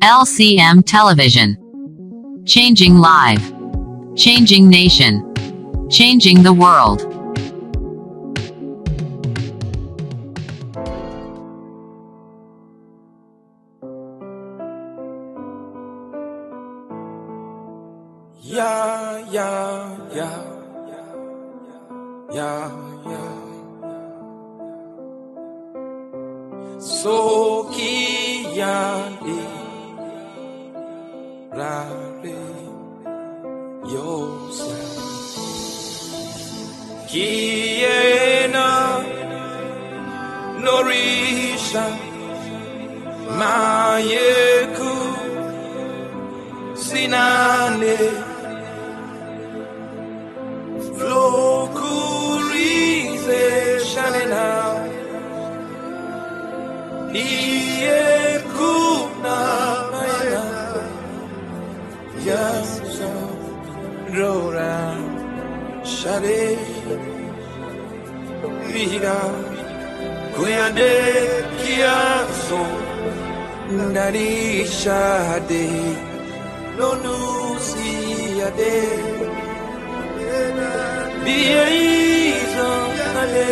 LCM Television. Changing life. Changing nation. Changing the world. Yeah, yeah, yeah, yeah, yeah. Soki yandi rare yosa kiena norisha mayeku sinane flokurize shanena Kuna maya Yasa Rora Shade Viga Kuyade Kiaso Nari Shade Nonusi Ade Biaizo Ade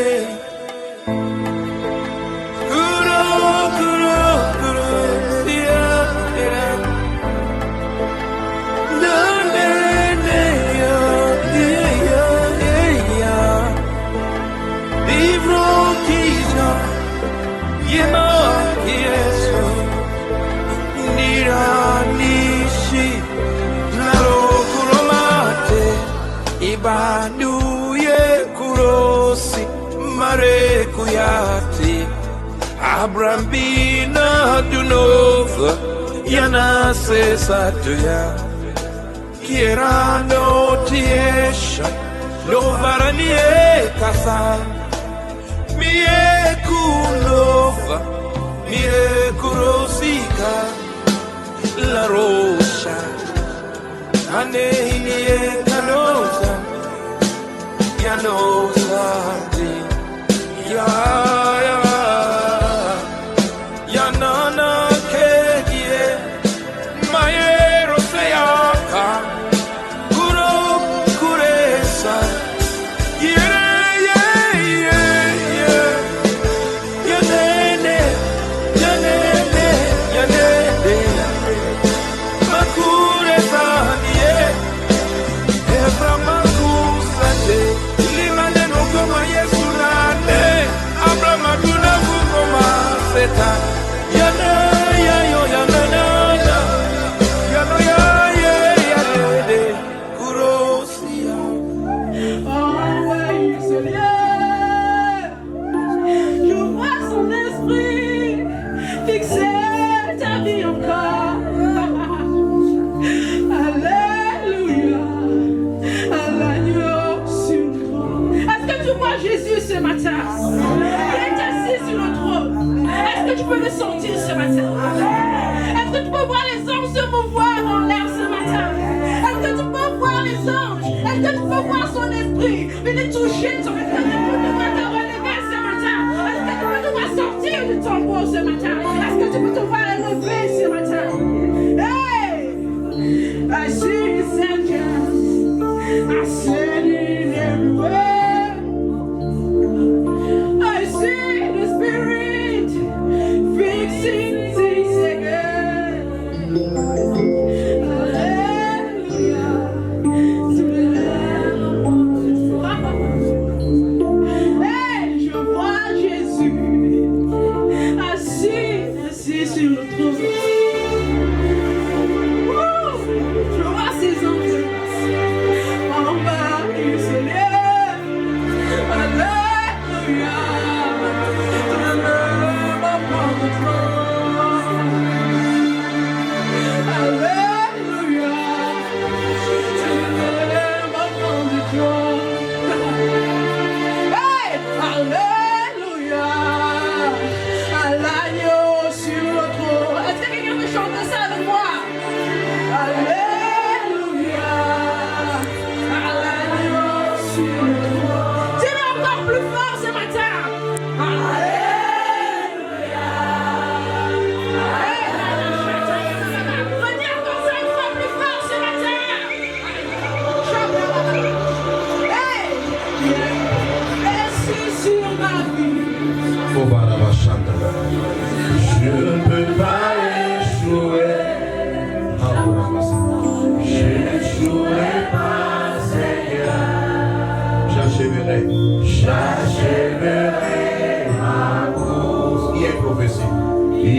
Ibaduye kurosi mare kuyati Abrambina dunova yana sesatuya Kirano tiesha lovaranie kasa Mie kulova mie kurosika La rosha ane inie kanosa Yanosa ya Yanana kegie Maero seyaka Kuro kuresa Yanene Makuresa Efra makusate Limane no koma Yesu nane Abra maduna kukoma seta Yana ya yo yana nana Yana ya ye ya de Kurosia Envoie ce lien. Je vois son esprit fixer ta vie encore. Alléluia. À l'agneau sur le trône. Est-ce que tu vois Jésus ce matin? Il est assis sur le trône. Est-ce que tu peux le sentir ce matin? Est-ce que tu peux voir les anges se mouvoir dans l'air ce matin? Est-ce que tu peux voir les anges? Est-ce que tu peux voir son esprit venir toucher ton cœur? Est-ce que tu peux te relever ce matin? Est-ce que tu peux te voir sortir du tombeau ce matin? Est-ce que tu peux te voir lever ce matin? Hey! I see his angels ascending everywhere. I see the Spirit fixing things again. Hallelujah. To the Lamb on the throne. Hey, je vois Jésus assis sur le trône. Je vois ses anges en bas, il se lève. Alléluia. To the Lamb upon the throne. Alléluia. To the Lamb upon the throne. Hey! Alléluia. À l'agneau sur le trône. Est-ce que quelqu'un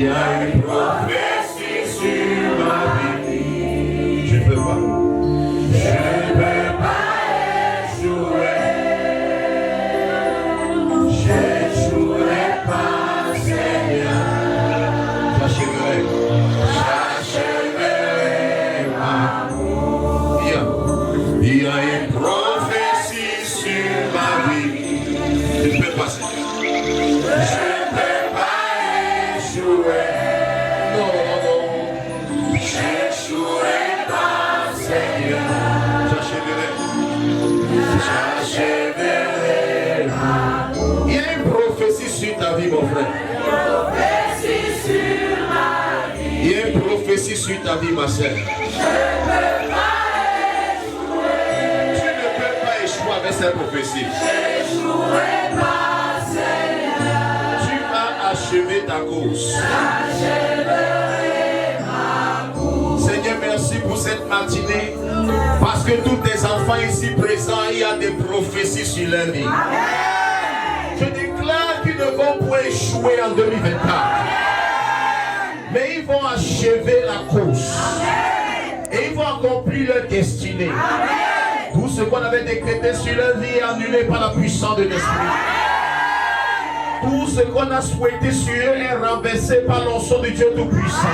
Il y a une prophétie sur ma vie. Je ne peux pas. Je ne peux pas échouer. J'échouerai pas, Seigneur. J'achèverai ma route. Il y a une prophétie sur ma vie. Je ne peux pas, Seigneur. Je ne peux pas échouer. Non. J'échouerai pas, Seigneur. J'achèverai ma route. Il y a une prophétie sur ta vie, mon frère. Il y a une prophétie sur ta vie, ma soeur. Tu ne peux pas échouer avec cette prophétie. Tu vas achever ta course. Seigneur, merci pour cette matinée. Parce que tous tes enfants ici présents, il y a des prophéties sur leur vie. Je déclare qu'ils ne vont pas échouer en 2024. Mais ils vont achever la course. Et ils vont accomplir leur destinée. Tout ce qu'on avait décrété sur leur vie est annulé par la puissance de l'Esprit. Tout ce qu'on a souhaité sur eux est renversé par l'onction de Dieu Tout-Puissant.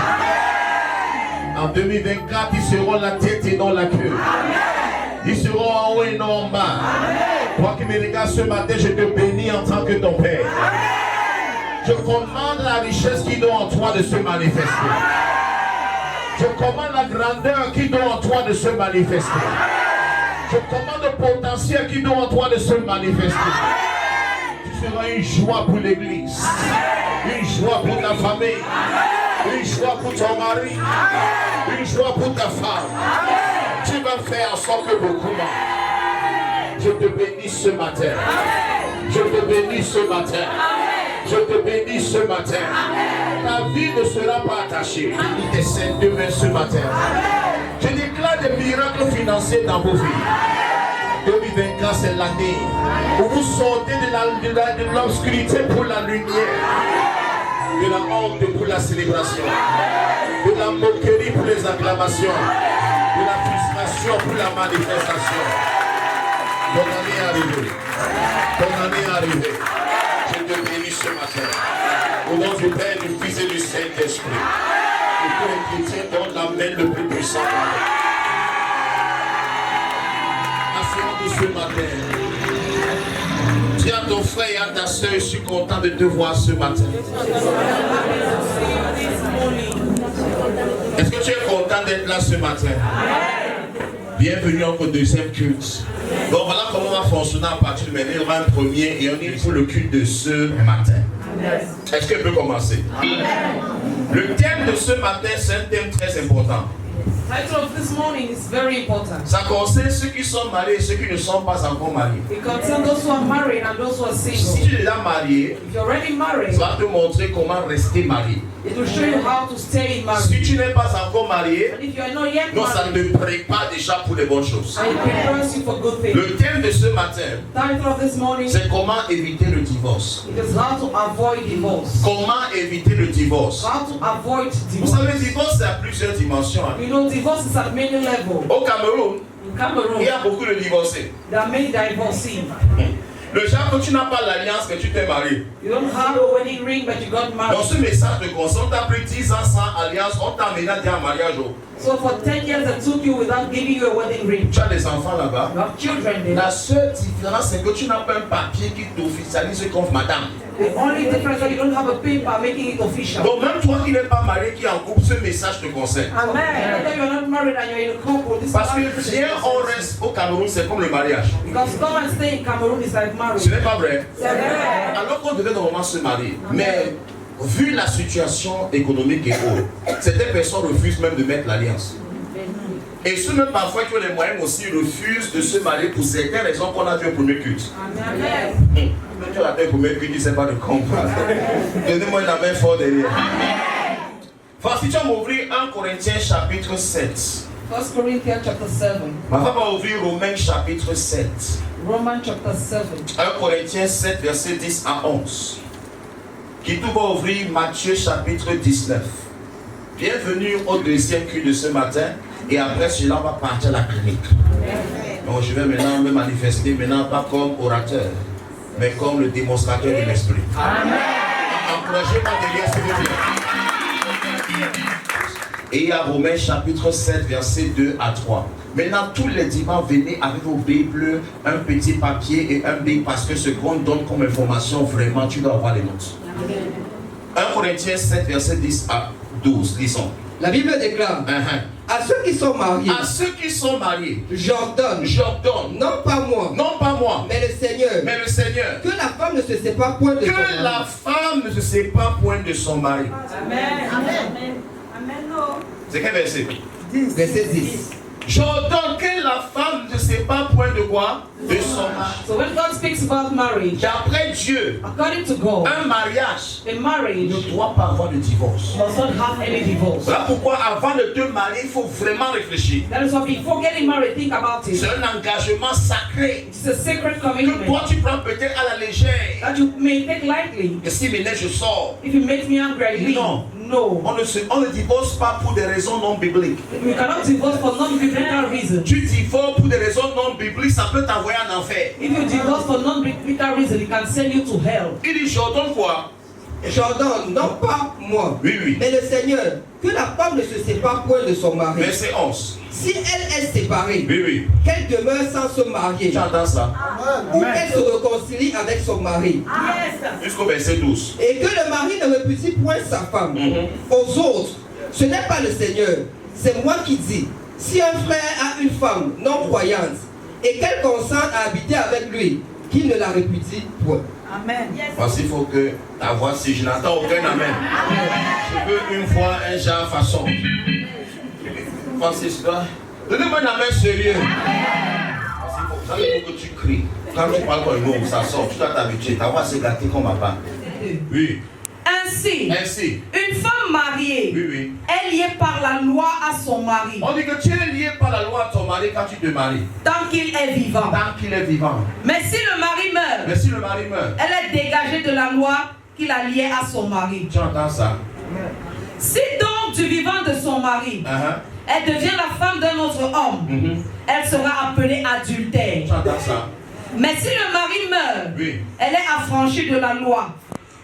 En 2024, ils seront la tête et non la queue. Ils seront en haut et non en bas. Toi qui me regardes ce matin, je te bénis en tant que ton Père. Je commande la richesse qui doit en toi de se manifester. Je commande la grandeur qui doit en toi de se manifester. Je commande le potentiel qui doit en toi de se manifester. Tu seras une joie pour l'église, une joie pour ta famille, une joie pour ton mari, une joie pour ta femme. Tu vas faire en sorte que beaucoup manquent. Je te bénis ce matin. Je te bénis ce matin. Je te bénis ce matin. Ta vie ne sera pas attachée. Il te sert demain ce matin. Je déclare des miracles financiers dans vos vies. 2024, c'est l'année où vous sortez de l'obscurité pour la lumière, de la honte pour la célébration, de la moquerie pour les acclamations, de la frustration pour la manifestation. Ton année est arrivée. Ton année est arrivée. Je te bénis ce matin. Au nom du Père, du Fils et du Saint-Esprit. Que tous les chrétiens donnent l'amen le plus puissant. Asseyons-nous ce matin. Dis à ton frère et à ta soeur, je suis content de te voir ce matin. Est-ce que tu es content d'être là ce matin? Bienvenue au deuxième culte. Donc voilà comment on va fonctionner à partir de maintenant. Il y aura un premier et on est pour le culte de ce matin. Est-ce qu'elle peut commencer? Le thème de ce matin, c'est un thème très important. Title of this morning is very important. Ça concerne ceux qui sont mariés et ceux qui ne sont pas encore mariés. It concerns those who are married and those who are Si single. tu es déjà marié, If you're already married, ça va te montrer comment rester marié. it will show you how to stay in marriage. Si tu n'es pas encore marié, And if you are not yet non, ça married, ne te prépare déjà pour les bonnes choses. and it prepares you for good things. Le thème de ce matin, Title of this morning c'est comment éviter le divorce. it is how to avoid divorce. Comment éviter le divorce? How to avoid Vous divorce. savez, le divorce, c'est à plusieurs dimensions. Hein. You know, divorce is at many levels. Au Cameroun, In Cameroon, il y a beaucoup de divorcés. there are many divorcees. Le genre que tu n'as pas l'alliance, que tu t'es marié. You don't have a wedding ring, but you got Dans married. ce message de conseil, on t'a pris 10 ans sans alliance, on t'a amené à un mariage. So for 10 years, it took you without giving you a wedding ring. Tu as des enfants là-bas. You have children there. La seule différence, c'est que tu n'as pas un papier qui t'officialise comme madame. The only difference is that you don't have a paper making it official. Donc même toi qui n'es pas marié, qui est en couple, ce message te concerne. Amen. Whether you're not married and you're in a couple, this Parce que is rien, on reste au Cameroun, c'est comme le mariage. because come and stay in Cameroon is like Ce marriage. n'est pas vrai. C'est vrai. Alors qu'on devait normalement se marier. Mais vu la situation économique et autres, certaines personnes refusent même de mettre l'alliance. Et ceux même parfois qui ont les moyens aussi refusent de se marier pour certaines raisons qu'on a vu au premier culte. Amen. Quand tu as la au premier culte, il ne sait pas de comprendre. Donnez-moi la main forte derrière. Enfin, si tu vas m'ouvrir 1 Corinthiens chapitre 7. 1 Corinthians chapter 7. Ma femme va ouvrir Romains chapitre 7. Romans chapter 7. 1 Corinthiens 7, verset 10 à 11. Qui tout va ouvrir Matthieu chapitre 19. Bienvenue au deuxième culte de ce matin. Et après cela, on va partir à la clinique. Donc je vais maintenant me manifester, maintenant pas comme orateur, mais comme le démonstrateur de l'esprit. Amen. Encouragez-moi derrière, s'il vous plaît. Et il y a Romains chapitre 7, versets 2 à 3. Maintenant, tous les dimanches, venez avec vos Bibles, un petit papier et un bic, parce que ce qu'on donne comme information, vraiment, tu dois avoir les notes. 1 Corinthiens 7, verset 10 à 12, lisons. La Bible déclare à ceux qui sont mariés, j'ordonne, non pas moi, mais le Seigneur, que la femme ne se sépare point de son mari. Que la femme ne se sépare point de son mari. Amen. Amen. C'est quel verset? Verset 10. J'ordonne que la femme ne sépare point de quoi? De son mari. So when God speaks about marriage, D'après Dieu, according to God, un mariage a marriage ne doit pas avoir de divorce. does not have any divorce. Voilà pourquoi avant de te marier, il faut vraiment réfléchir. That is why before getting married, think about it. C'est un engagement sacré It's a sacred que commitment toi tu prends peut-être à la légère. that you may take lightly. Et si maintenant je sors, If you make me angry, I leave. Non. No. on ne divorce pas pour des raisons non bibliques. We cannot divorce for non-biblical reasons. Tu divorces pour des raisons non bibliques, ça peut t'envoyer en enfer. If you divorce for non-biblical reasons, it can send you to hell. Il dit j'ordonne quoi? J'ordonne, non pas moi, Oui. mais le Seigneur, que la femme ne se sépare point de son mari. Verset 11. Si elle est séparée, Oui. qu'elle demeure sans se marier, Tu entends ça? ou qu'elle se réconcilie avec son mari, Jusqu'au verset 12. et que le mari ne répudie point sa femme. Aux autres, ce n'est pas le Seigneur, c'est moi qui dis. Si un frère a une femme non croyante et qu'elle consente à habiter avec lui, qu'il ne la répudie point. Amen. Parce qu'il faut que ta voix, si je n'entends aucun amen. Je veux une voix, un genre, façon. Francis, donnez-moi un amen sérieux. Parce qu'il faut que tu cries. Quand tu parles comme un homme, ça sort. Tu dois t'habituer. Ta voix s'est gâtée comme papa. Oui. Ainsi, Ainsi. une femme mariée Oui. est liée par la loi à son mari On dit que tu es lié par la loi à ton mari quand tu te maries. tant qu'il est vivant. Tant qu'il est vivant. Mais si le mari meurt, Mais si le mari meurt, elle est dégagée de la loi qu'il a liée à son mari. tu entends ça? Si donc du vivant de son mari, elle devient la femme d'un autre homme, elle sera appelée adultère. Tu entends ça? Mais si le mari meurt, Oui. elle est affranchie de la loi,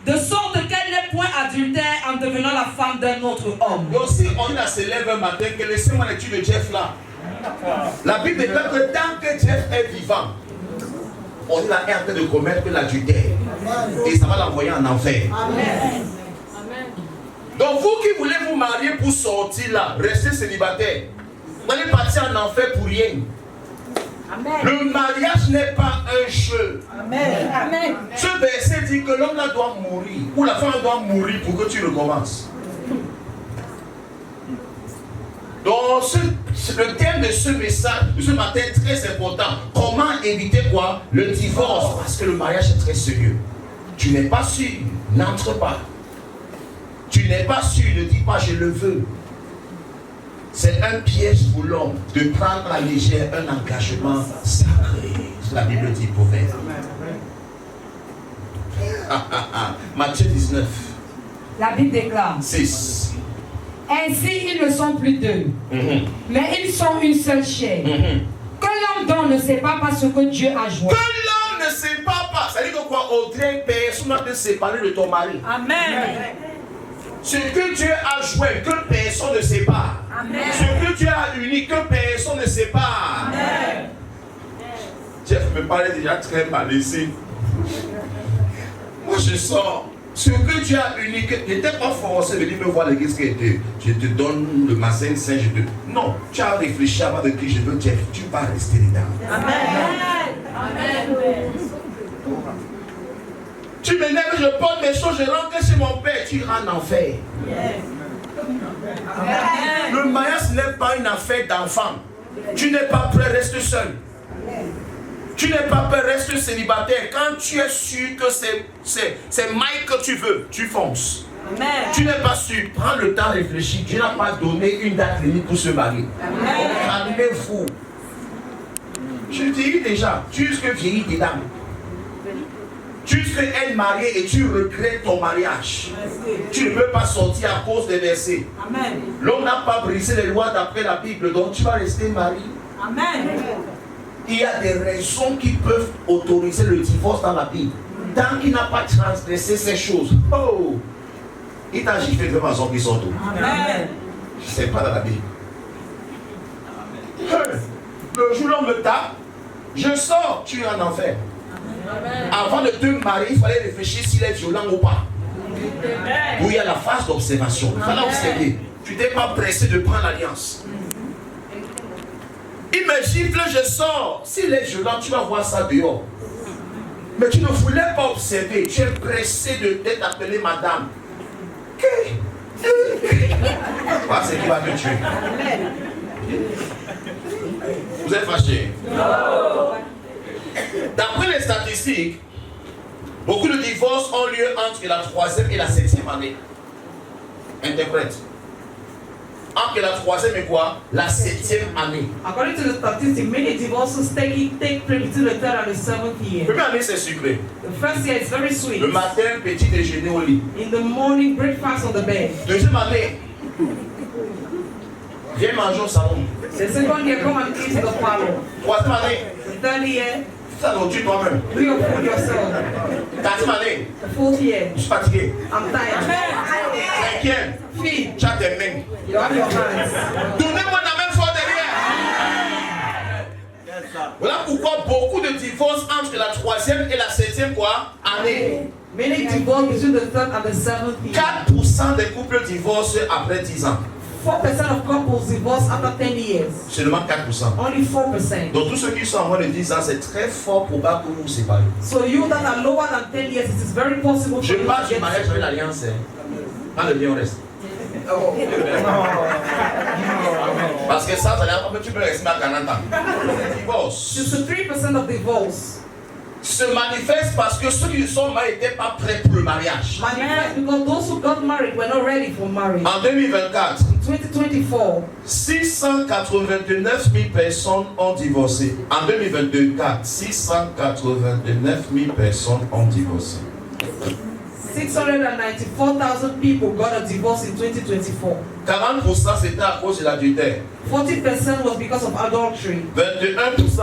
de sorte qu'elle n'est point adultère en devenant la femme d'un autre homme. Et aussi, on a se lève un matin, que laissez-moi l'étude de Jeff là. La Bible déclare que tant que Jeff est vivant, on est en train de commettre l'adultère. Et ça va l'envoyer en enfer. Amen. Donc vous qui voulez vous marier pour sortir là, rester célibataire, vous allez partir en enfer pour rien. Amen. Le mariage n'est pas un jeu. Amen. Ce verset dit que l'homme là doit mourir, ou la femme doit mourir pour que tu recommences. Donc le thème de ce message, de ce matin est très important. Comment éviter quoi? Le divorce. Parce que le mariage est très sérieux. Tu n'es pas sûr, n'entre pas. Tu n'es pas sûr, ne dis pas je le veux. C'est un piège pour l'homme de prendre à la légère un engagement sacré. La Bible dit prophète. Matthieu 19. La Bible déclare 6. ainsi ils ne sont plus deux, mais ils sont une seule chair. Que l'homme donc ne sépare pas ce que Dieu a joint. Que l'homme ne sépare pas. Ça veut dire que quoi? Audrey, personne ne peut te séparer de ton mari. Amen. Ce que Dieu a joint, que personne ne sépare. Amen. Ce que Dieu a uni, que personne ne sépare. Amen. Jeff me parlait déjà très mal ici. Moi je sors. Ce que tu as uni, je n'étais pas forcé de venir me voir l'église qui était. Je te donne le matin saint, je te. Non, tu as réfléchi avant de dire je veux Jeff, tu vas rester dedans. Amen. Amen. Tu m'énerves, je porte mes choses, je rentre chez mon père, tu iras en enfer. Le mariage n'est pas une affaire d'enfant. Tu n'es pas prêt, reste seul. Tu n'es pas prêt, reste célibataire. Quand tu es sûr que c'est Mike que tu veux, tu fonces. Amen. Tu n'es pas sûr, prends le temps de réfléchir. Dieu n'a pas donné une date limite pour se marier. Amen. Fou. Je te dis déjà, tu risques vieillir dedans. Tu serais un marié et tu regrettes ton mariage. Tu ne peux pas sortir à cause des versets. L'homme n'a pas brisé les lois d'après la Bible, donc tu vas rester marié. Amen. Il y a des raisons qui peuvent autoriser le divorce dans la Bible. Tant qu'il n'a pas transgressé ces choses, oh, il t'a giflé de façon qui sont tout. Amen. C'est pas dans la Bible. Le jour où l'on me tape, je sors, tu es en enfer. Avant de te marier, il fallait réfléchir s'il est violent ou pas. Où il y a la phase d'observation. Il fallait observer. Tu n'es pas pressé de prendre l'alliance. Il me gifle, je sors. S'il est violent, tu vas voir ça dehors. Mais tu ne voulais pas observer. Tu es pressé d'être appelé madame. C'est qui va te tuer. Vous êtes fâché? D'après les statistiques, beaucoup de divorces ont lieu entre la 3e et la 7e année. Interprète. Entre la 3e et quoi? La 7e année. According to the statistics, many divorces take place between the 3rd and the 7th year. Première année, c'est sucré. The first year is very sweet. Le matin, petit déjeuner au lit. In the morning, breakfast on the bed. Deuxième année, viens manger au salon. The second year, come and eat in the parlor. Troisième année, The third year, ça nourrit toi-même. do your food yourself. Quatrième année, The fourth year, je suis fatigué. I'm tired. Cinquième, Feed. tu as tes mains. You have your hands. Donnez-moi la même fois derrière. Voilà pourquoi beaucoup de divorces entre la 3e et la 7e quoi? Année. Many divorce between the 3rd and the 7th year. 4% des couples divorcent après 10 ans. 4% of couples divorce after 10 years. Seulement 4%. Only 4%. Donc tous ceux qui sont à moins de 10 ans, c'est très fort probable que vous vous séparez. So you that are lower than 10 years, it is very possible for Je you parle to du get mariage avec l'alliance. Quand le bien on reste. Parce que ça tu peux rester à 40 ans. Le divorce 63% of divorce se manifeste parce que ceux qui sont mariés n'étaient pas prêts pour le mariage. manifest because those who got married were not ready for marriage. En 2024, In 2024, 689 000 personnes ont divorcé. En 2024, 689 000 personnes ont divorcé. 694,000 people got a divorce in 2024. 40% c'était à cause de l'adultère. 40% was because of adultery. 21%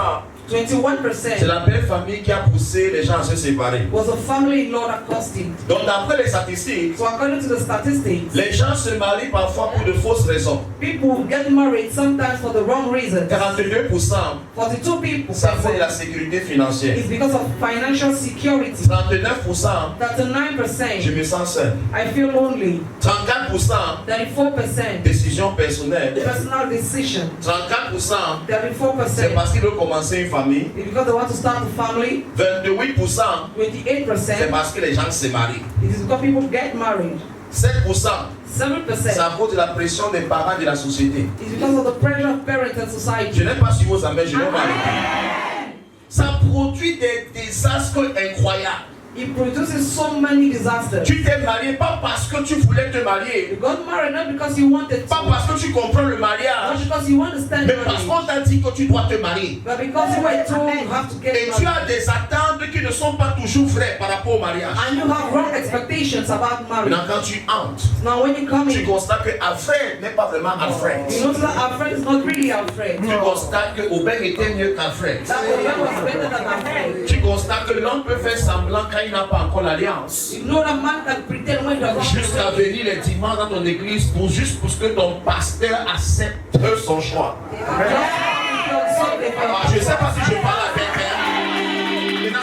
21% c'est la belle famille qui a poussé les gens à se séparer. was a family-in-law that caused it. Donc d'après les statistiques, So according to the statistics, les gens se marient parfois pour de fausses raisons. people get married sometimes for the wrong reasons. 42% 42 people ça c'est la sécurité financière. is because of financial security. 39% 39% je me sens seul. I feel lonely. 34% 34% décision personnelle. personal decision. 34% 34% c'est parce qu'ils veulent commencer une famille. is because they want to start a family. 28% 28% c'est parce que les gens se marient. it is because people get married. 7% 7% c'est à cause de la pression des parents de la société. is because of the pressure of parents and Je society. n'ai pas su vos amis, je n'ai pas arrêté. Ça produit des désastres incroyables. It produces so many disasters. Tu t'es marié pas parce que tu voulais te marier, You got married not because you wanted pas to, parce que tu comprends le not mariage, because you understand mais parce marriage, qu'on t'a dit que tu dois te marier. but because you were told you have to get Et tu married. as des attentes qui ne sont pas toujours vraies par rapport au mariage. And you have wrong expectations about marriage. Maintenant, quand tu entres, Now when you come tu in, constates que Alfred n'est pas vraiment Alfred. you notice that our friend is not really our friend. Tu constates que Aubin était mieux qu'Alfred. That man was better than our friend. Tu constates que l'homme peut faire semblant quand il n'a pas encore l'alliance. You know that man can pretend when you're Jusqu'à venir les dimanches dans ton église pour que ton pasteur accepte son choix. Je ne sais pas si je parle avec elle. Maintenant,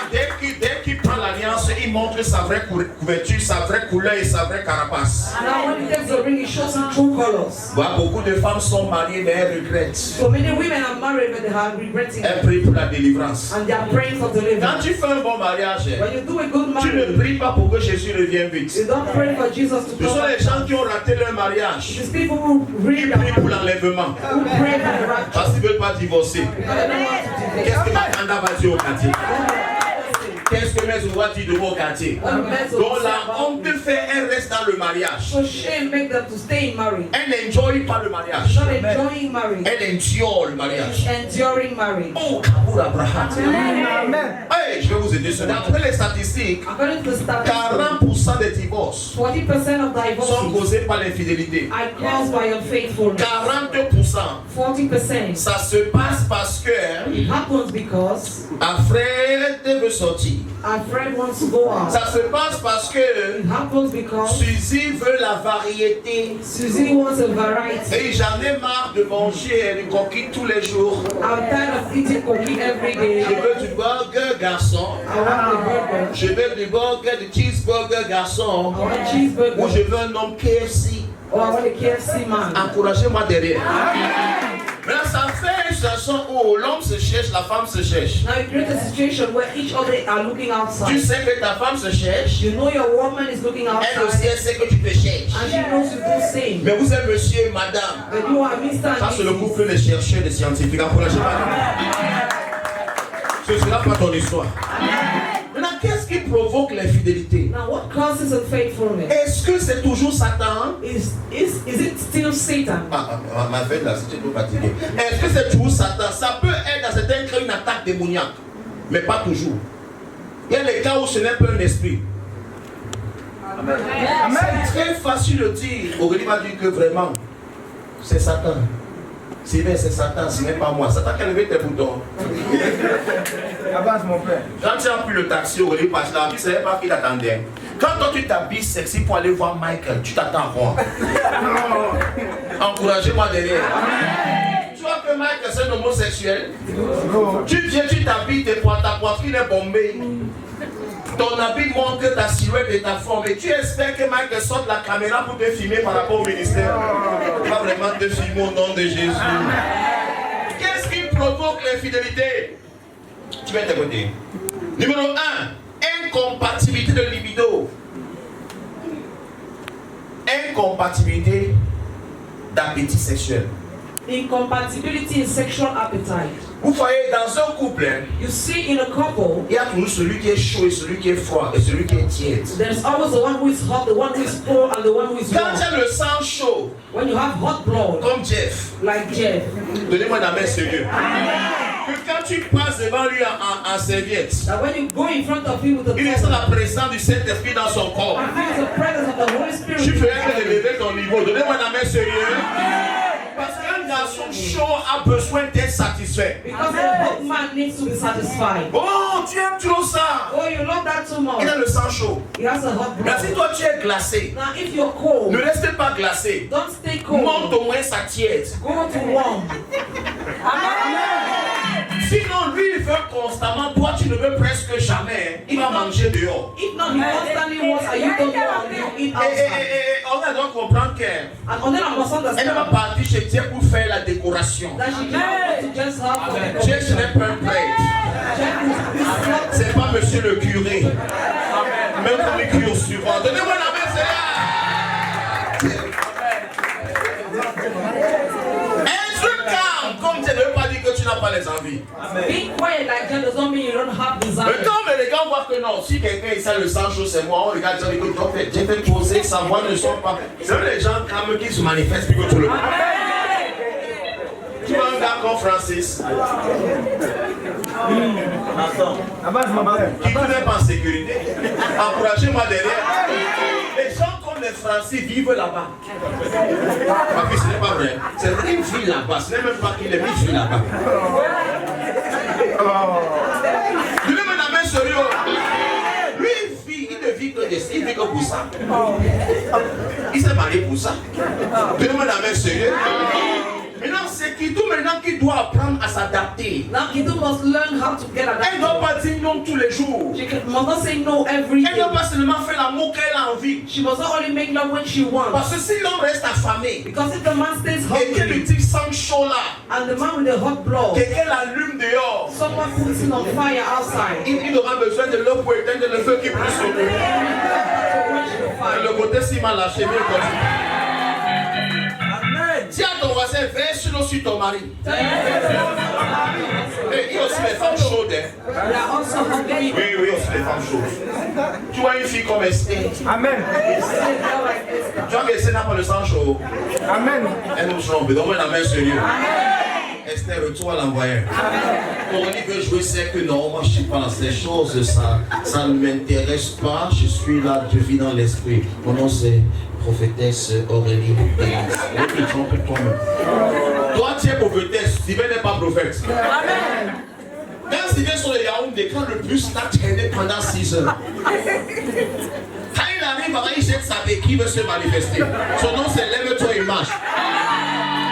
dès qu'il prend l'alliance, il montre sa vraie couverture, sa vraie couleur et sa vraie carapace. Now when he takes the ring, he shows some true colors. Voilà, beaucoup de femmes sont mariées mais elles regrettent. So many women are married but they are regretting Elles it. prient pour la délivrance. And they are praying for Quand deliverance. tu fais un bon mariage, When you do a good tu ne marriage, pries pas pour que Jésus revienne vite. you don't pray for Jesus to Ce sont come. les gens qui ont raté leur mariage. These people who Ils read prient pour who l'enlèvement. pray for the rapture. Parce qu'ils ne veulent pas divorcer. Because they don't want to divorce. Qu'est-ce que Makanda va dire au quartier? Qu'est-ce que mes ouvriers disent de vos quartiers? Donc la honte fait, elle reste dans le mariage. So shame make them to stay in marriage. Elle n'enjoy pas le mariage. Not enjoying marriage. Elle endure le mariage. Enduring marriage. Oh, Kabour Abraham. Amen. Hey, je vais vous aider. D'après les statistiques, According to the statistics, 40% des divorces 40% of sont divorces causés par l'infidélité. are caused by unfaithfulness. 42%, 40%. ça se passe parce que It happens because Alfred veut sortir. our friend wants to go out. Ça se passe parce que It happens because Suzy veut la variété. Susie wants a variety. Et j'en ai marre de manger des coquilles tous les jours. I'm tired of eating cookie every day. Je veux du burger garçon. I want a burger. Je veux du burger, du cheeseburger garçon. I want a cheeseburger. Ou je veux un homme KFC. Or I want a KFC man. Encouragez-moi derrière. Maintenant, ça fait une situation où l'homme se cherche, la femme se cherche. Now you create a situation where each other are looking Tu outside. sais que ta femme se cherche. You know your woman is looking Elle aussi, outside elle sait que tu te cherches. and she knows you do same. Mais vous êtes monsieur et madame. But you are Mr. Ça, c'est le and Mrs. couple des chercheurs, des scientifiques. Encouragez-moi. Ce ne sera pas ton histoire. Maintenant, qu'est-ce qui provoque l'infidélité? Now what causes unfaithfulness? Est-ce que c'est toujours Satan? Is it still Satan? Ma fête là, c'était trop fatigué. Est-ce que c'est toujours Satan? Ça peut être dans certains cas une attaque démoniaque, mais pas toujours. Il y a des cas où ce n'est pas un esprit. C'est très facile de dire. Aurélie m'a dit que vraiment, c'est Satan. C'est Satan, ce n'est pas moi. Satan qui a levé tes boutons. Avance mon père. Quand tu as pris le taxi, Aurélie passe là, tu ne savais pas qui t'attendait. Quand toi tu t'habilles sexy pour aller voir Michael, tu t'attends à quoi? Encouragez-moi derrière. Tu vois que Michael c'est un homosexuel. Tu viens, tu t'habilles, ta poitrine est bombée. Ton habit montre ta silhouette et ta forme. Et tu espères que Michael sorte la caméra pour te filmer par rapport au ministère. Il va vraiment te filmer au nom de Jésus. Qu'est-ce qui provoque l'infidélité? Tu vas t'écouter. Numéro 1, incompatibilité de libido. Incompatibilité d'appétit sexuel. Incompatibility in sexual appetite. Vous voyez, dans un couple, You see in a couple, il y a toujours celui qui est chaud et celui qui est froid et celui qui est tiède. there's always the one who is hot, the one who is cold, and the one who is Quand warm. tu as le sang chaud, When you have hot blood, comme Jeff, like Jeff, donnez-moi la main sérieux. Que quand tu passes devant lui en serviette, that when you go in front of him with a il ressent la présence du Saint-Esprit dans son corps. and feels the presence of the Holy Spirit. Tu ferais que de lever ton niveau. Donnez-moi la main sérieux. Parce qu'un garçon chaud a besoin d'être satisfait. Because a hot man needs to be satisfied. Oh, tu aimes trop ça. Oh, you love that so much. Il a le sang chaud. He has a hot Mais blood. si toi tu es glacé, Now, if you're cold, ne reste pas glacé. don't stay cold. Monte au moins sa tiède. Go to warm. Sinon, lui, il veut constamment. Toi, tu ne veux presque jamais. Il va manger dehors. If not, he constantly wants, and you don't want, you eat Et outside. on doit comprendre qu'elle And then I must ne va understand partir chez Dieu pour faire la décoration. that she cannot to just have for Dieu, ce n'est pas un prêtre. C'est pas monsieur le curé. Même pour les cures suivantes. Donnez-moi la main, c'est là. Être calme, comme tu ne veux pas dire que tu n'as pas les envies. Being quiet like that doesn't mean you don't have Mais desire. quand les gars voient que non, si quelqu'un il sait le sang chaud, c'est moi, on regarde, écoute, j'ai fait poser, sa voix ne sort pas. C'est les gens calmes qui se manifestent plus que tout le monde. Tu vois un gars comme Francis, Avance mon père. qui tout n'est pas en sécurité. Encouragez-moi derrière. Les gens comme les Français vivent là-bas. Parce que ce n'est pas vrai. C'est vrai qu'il vit là-bas. Ce n'est même pas qu'il est, il vit là-bas. Donnez-moi la main sérieux. Lui, il ne vit que des... Il vit que pour ça. Il s'est marié pour ça. Donnez-moi la main sérieux. Maintenant, c'est Kidou maintenant qui doit apprendre à s'adapter. Now, Kidu must learn how to get Elle ne adapted. doit pas dire non tous les jours. She must not say no every Elle ne doit day. pas seulement faire l'amour qu'elle a envie. She must not only make love when she wants. Parce que si l'homme reste affamé, Because if the man stays et qu'elle hungry, utilise sang chaud là, and the man with the hot blood, et qu'elle allume dehors, someone puts him on fire outside, il aura besoin de l'eau pour éteindre le feu qui brûle sur lui. to quench the Et le fire. côté s'il m'a lâché, mieux continue. Dis à ton voisin, verse l'eau sur ton mari. Tell your Et il y a aussi les femmes chaudes. Hein. There are also hot Oui, women. oui, aussi les femmes chaudes. Tu vois une fille comme Esther. Amen. Tu vois qu'Esther n'a pas le sang chaud. Amen. Elle nous trompe. Donne-moi la main sérieuse. Esther, retourne à l'envoyeur. Quand on veut jouer, c'est que non, moi je ne suis pas dans ces choses, ça ne m'intéresse pas. Je suis là, je vis dans l'esprit. Mon nom c'est prophétesse Aurélie. Tu te trompes toi-même. Toi tu es prophétesse, Steven n'est pas prophète. Quand Steven sur le Yaoundé, quand le bus l'a traîné pendant 6 heures. Quand il arrive, il jette sa béquille, il veut se manifester. Son nom c'est Lève-toi et marche.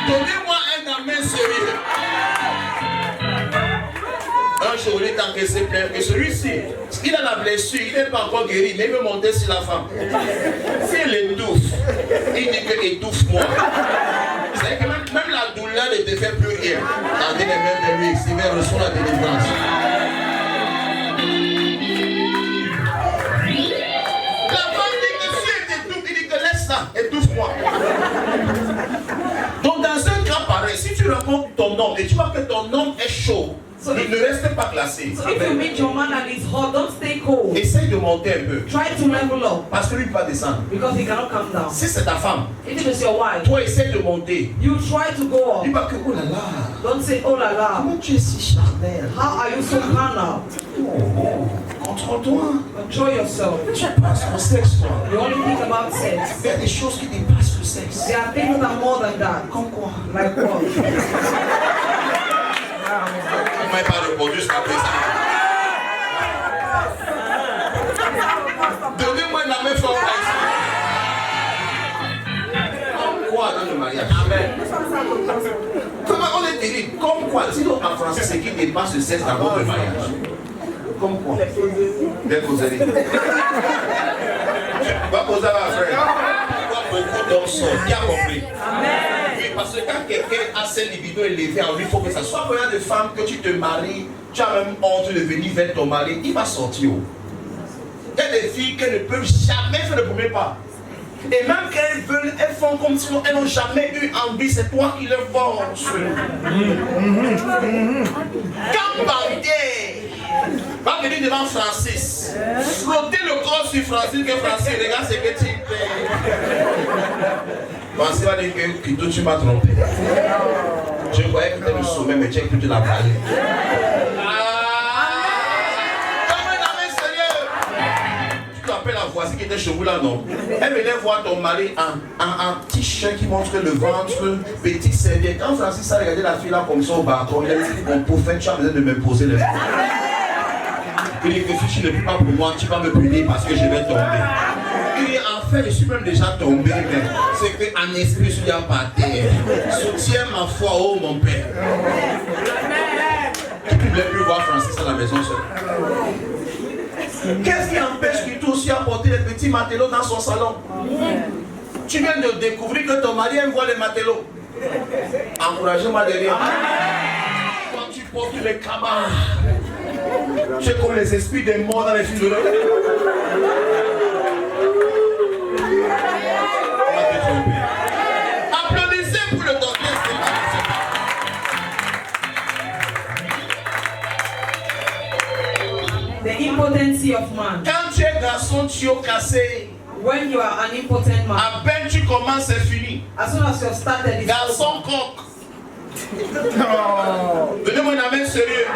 Donnez-moi un amen sérieux. Un jour, il est encaissé plein. Et celui-ci, il a la blessure, il n'est pas encore guéri, mais il veut monter sur la femme. Si elle étouffe, il dit que étouffe-moi. C'est que même la douleur ne te fait plus rien. Tendez les mains de lui, s'il reçoit la délivrance. La femme dit que si elle t'étouffe, il dit que laisse ça, étouffe-moi. Donc dans un cas pareil, si tu rencontres ton homme et tu vois que ton homme est chaud, il ne reste pas glacé. So if you meet your man and he's hot, don't stay cold. Essaye de monter un peu. Try to level up Parce que lui ne peut pas descendre. because he cannot come down. Si c'est ta femme, If it is your wife, toi essaye de monter. you try to go Dis up. pas que oh là là, Don't say, oh la la, comment tu es si charnel. how are you so carnal? Contrôle-toi. Control yourself. Tu penses au sexe, toi. You only think about sex. Il y a des choses qui dépassent le sexe. There are things that are more than that. Comme quoi? Like what? On ne m'a pas répondu jusqu'à présent. Donnez-moi la main forte ici. Comme quoi dans le mariage? Amen. Comment on est terrible? Comme quoi? Sinon en français, c'est qui dépasse le sexe d'abord le mariage. Comme quoi? Bien causé. Va poser à la frère. Pourquoi beaucoup d'hommes sortent? Qui a compris? Oui, parce que quand quelqu'un a ses libidos élevés en lui, il faut que ça soit. Combien de femmes que tu te maries, tu as même honte de venir vers ton mari, il va sortir. Il y a des filles qui ne peuvent jamais faire le premier pas. Et même quand elles veulent, elles font comme si elles n'ont jamais eu envie, c'est toi qui le forces. Quand Bandé va venir devant Francis, frotter le corps sur Francis, que Francis, regarde ce que tu fais. Francis va dire que toi tu m'as trompé. Je croyais que tu étais le sommet, mais tu es que tu l'as parlé. La voisine qui était chez vous là, non? Elle venait voir ton mari en t-shirt qui montre le ventre, petit serviette. Quand Francis a regardé la fille là comme ça au balcon, il a dit, mon prophète, tu as besoin de me poser les mains. Il dit que si tu ne pries pas pour moi, tu vas me punir parce que je vais tomber. Il dit, en fait, je suis même déjà tombé, mais c'est qu'en esprit, je suis déjà par terre. Soutiens ma foi, oh mon père. Tu ne voulais plus voir Francis à la maison seul. Qu'est-ce qui empêche qu'il t'ait aussi apporter les petits matelots dans son salon? Tu viens de découvrir que ton mari aime voir les matelots. Encouragez-moi derrière. Quand tu portes les cabas, tu es comme les esprits des morts dans les films de l'eau. Applaudissez pour le docteur. The impotency of man. Quand tu es garçon, tu es cassé. When you are an impotent man, À peine tu commences, c'est fini. as soon as you have started, it's Garçon coq. Donnez-moi une amen sérieux.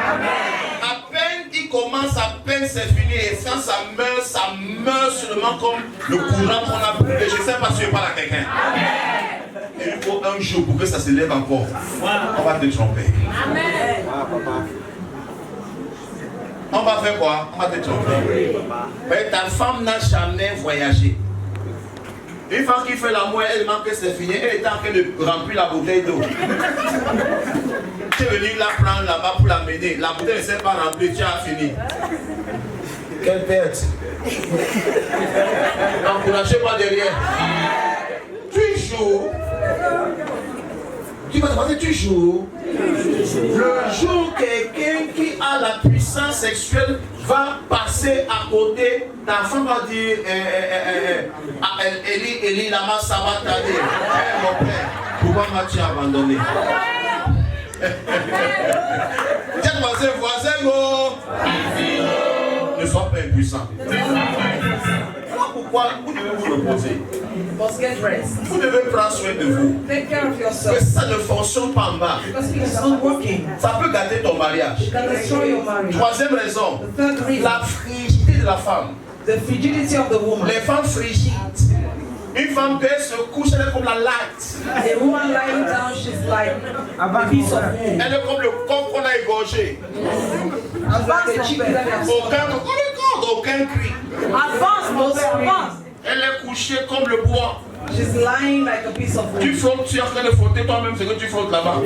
À peine il commence, à peine c'est fini. Et quand ça meurt seulement comme le courant qu'on a brûlé. Je ne sais pas si je parle à quelqu'un. Et il faut un jour pour que ça se lève encore. On va te tromper. On va faire quoi? On va te tromper. Mais ta femme n'a jamais voyagé. Une femme qui fait l'amour, elle demande que c'est fini. Elle est en train de remplir la bouteille d'eau. Tu es venu la prendre là-bas pour la mener. La bouteille ne s'est pas remplie, tu as fini. Quelle perte. Encouragez-moi derrière. Toujours. Tu vas te passer toujours. Le jour quelqu'un qui a la puissance sexuelle va passer à côté, ta femme va dire Eli, lama sabatani. Mon père, pourquoi m'as-tu abandonné? Tiens, voisin, ne sois pas impuissant. Pourquoi vous devez vous reposer? Must get rest. Vous devez prendre soin de vous. Take care of Mais yourself. ça ne fonctionne pas en bas. Because it's not working. Ça peut gâter ton mariage. It can destroy your marriage. Troisième raison, The third reason, la frigidité de la femme. the frigidity of the woman. Les femmes frigides. Une femme qui se couche, elle est comme la latte. A woman lying down, she's like a piece of wood. Elle est comme le coq qu'on a égorgé. It's like a chicken that has Aucun cri. advanced, no scream. Elle est couchée comme le bois. She's lying like a piece of Tu wood. frottes, tu es en train de frotter toi-même ce que tu frottes là-bas.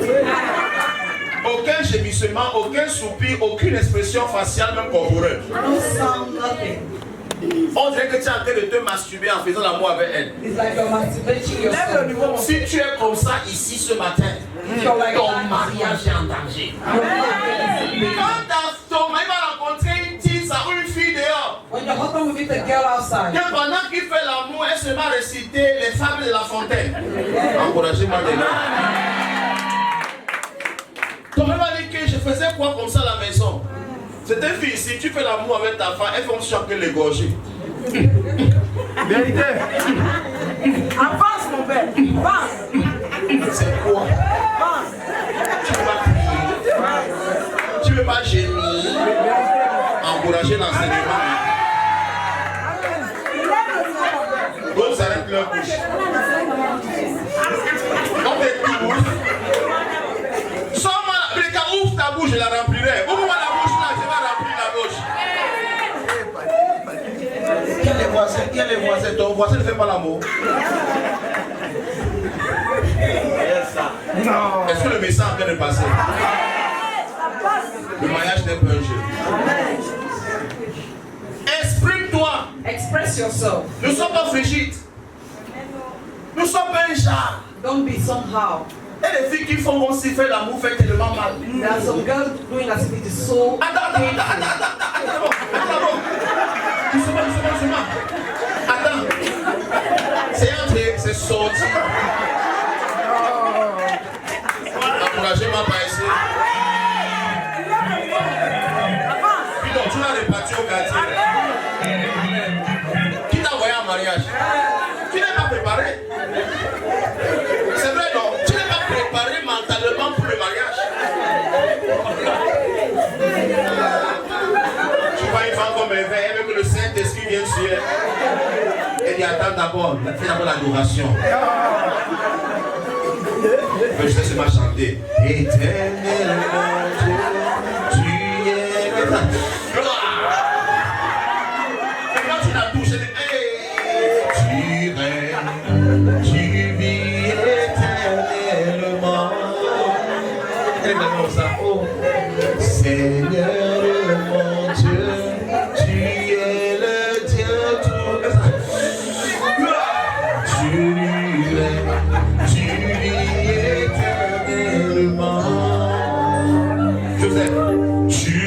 Aucun gémissement, aucun soupir, aucune expression faciale, même corporelle. No sound, nothing. On dirait que tu es en train de te masturber en faisant l'amour avec elle. It's like you're masturbating yourself. Si tu es comme ça ici ce matin, You're like ton that. mariage est en danger. Your marriage is big. Quand ton mari va rencontrer une tisse ou une fille dehors, When your husband will meet a girl outside, que pendant qu'il fait l'amour, elle se met à réciter les fables de La Fontaine. Encouragez-moi déjà. Ton mari va dire que je faisais quoi comme ça à la maison? Cette fille, si tu fais l'amour avec ta femme, elle va choquer les gorgées. Vérité. avance mon père, avance. C'est quoi? Tu veux pas crier? Tu veux pas gémir? Encourager l'enseignement. D'autres arrêtent leur bouche. Quand t'es tout bouche, sors-moi la bouche, ouvre ta bouche, je la remplirai. Ouvre-moi la bouche là, je vais remplir la bouche. Qui a les voisins? Qui a les voisins? Ton voisin ne fait pas l'amour. Non. Est-ce que le message est en train de passer? Le mariage n'est pas un jeu. Exprime-toi. Express yourself. Nous ne sommes pas frigides. Nous ne sommes pas un genre. Don't be somehow. Et les filles qui font comme si faire l'amour fait tellement mal. There are some girls doing as if it is so Attends. Doucement. Attends. C'est entré, c'est sorti. Encouragez-moi par ici. Puis donc, tu l'as réparti au quartier. Qui t'a envoyé en mariage? Tu n'es pas préparé. C'est vrai, non? Tu n'es pas préparé mentalement pour le mariage. Tu vois une femme comme elle veut que le Saint-Esprit vienne sur elle. Elle dit attends d'abord, fais d'abord l'adoration. Je vais seulement chanter. Éternellement Dieu, tu es le gloire. Et quand tu la touches, elle dit hey, tu règnes, tu vis éternellement. Elle est comme ça. Oh, Seigneur mon Dieu, tu es le Dieu tout. Tu vis éternellement. Joseph, tu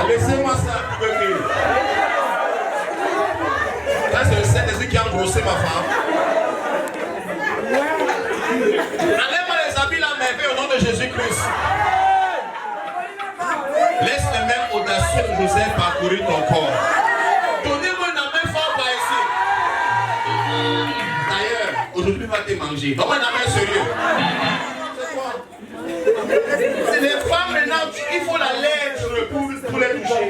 laissez-moi ça, tu peux crier. Là, c'est le Saint-Esprit qui a engrossé ma femme. Enlève-moi les habits là, merveille au nom de Jésus-Christ. Laisse les mains audacieuses de Joseph parcourir ton corps. Donnez-moi une main forte par ici. D'ailleurs, aujourd'hui, va te manger. Donne-moi une main sérieux. C'est les femmes maintenant, il faut la lettre pour les toucher.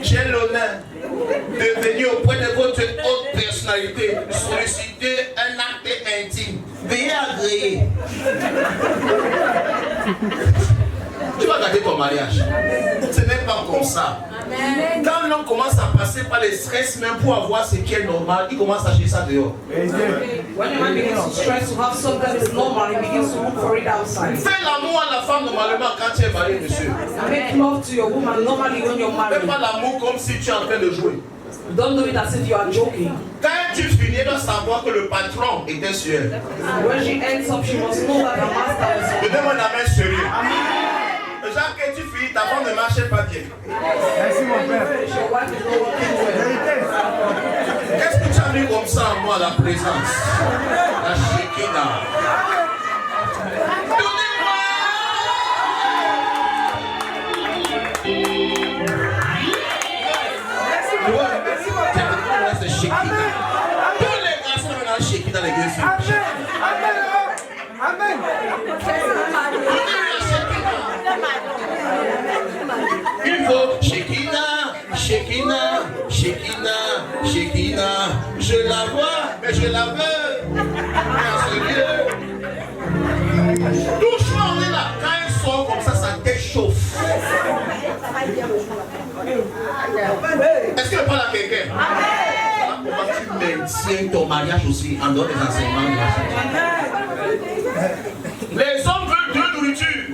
J'ai l'honneur de venir auprès de votre haute personnalité solliciter un acte intime. Veuillez agréer. Tu vas garder ton mariage. Ce n'est pas comme ça. Amen. Quand l'homme commence à passer par les stress, même pour avoir ce qui est normal, il commence à chercher ça dehors. When a man begins to stress to have something that is normal, he begins to look for it outside. Fais l'amour à la femme normalement quand tu es marié, monsieur. Make love to your woman normally when you're married. Fais pas l'amour comme si tu es en train de jouer. Don't do it as if you are joking. Quand tu finis, elle doit savoir que le patron était sur elle. When she ends up, she must know that her master is. Donne-moi la main sérieux. Genre que tu finis, ta femme ne marchait pas bien. Merci mon père. Your wife is not working well. Vérité. Qu'est-ce que tu as pris comme ça en moi la présence. La Shekinah. Donnez-moi. Tu vois, c'est Shekinah. Tous les garçons ont la Shekinah dans l'église. Amen. Il faut Shekinah, Shekinah, Shekinah, Shekinah. Je la vois, mais je la veux. Merci Dieu. Touche-moi, on est là. Quand elle sort comme ça t'échauffe. Est-ce que parle à quelqu'un? Voilà comment tu maintiens ton mariage aussi en dehors des enseignements de la Shekinah. Les hommes veulent deux nourritures.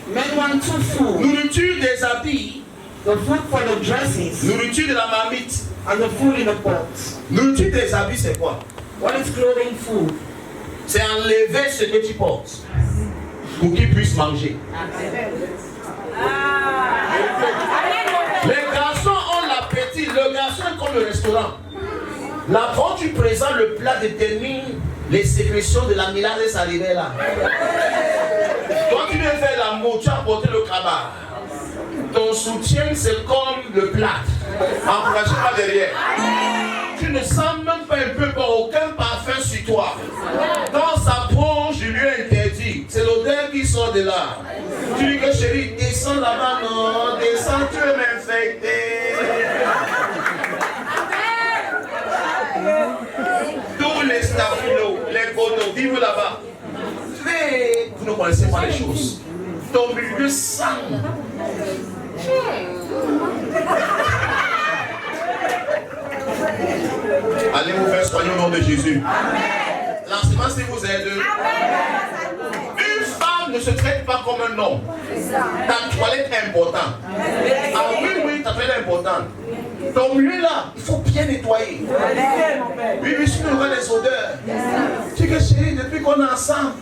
Men want two food. Nourriture des habits. The food for the dresses Nourriture de la marmite. and the food in the pot. Nourriture des habits, c'est quoi? What is clothing food? C'est enlever ce que tu portes pour qu'ils puissent manger. Les garçons ont l'appétit. Le garçon est comme le restaurant. Là, quand tu présentes le plat, détermine les sécrétions de l'amylase et salivaire là. Quand tu viens faire l'amour, tu as apporté le cabas. Ton soutien, c'est comme le plat. Encouragez pas derrière. Tu ne sens même pas un peu, aucun parfum sur toi. Dans sa peau, je lui ai interdit. C'est l'odeur qui sort de là. Tu dis que chérie, descends là-bas, non, descends, tu veux m'infecter. Tous les staphylos, les gonos, vivent là-bas. Mais vous ne connaissez pas les choses. Ton milieu sang. Allez vous faire soigner au nom de Jésus. L'enseignement, si vous aide. Une femme ne se traite pas comme un homme. Ta toilette est importante. Ah oui, ta toilette est importante. Ton milieu là, il faut bien nettoyer. Oui, mais si tu vois les odeurs. Tu dis que chérie, depuis qu'on est ensemble,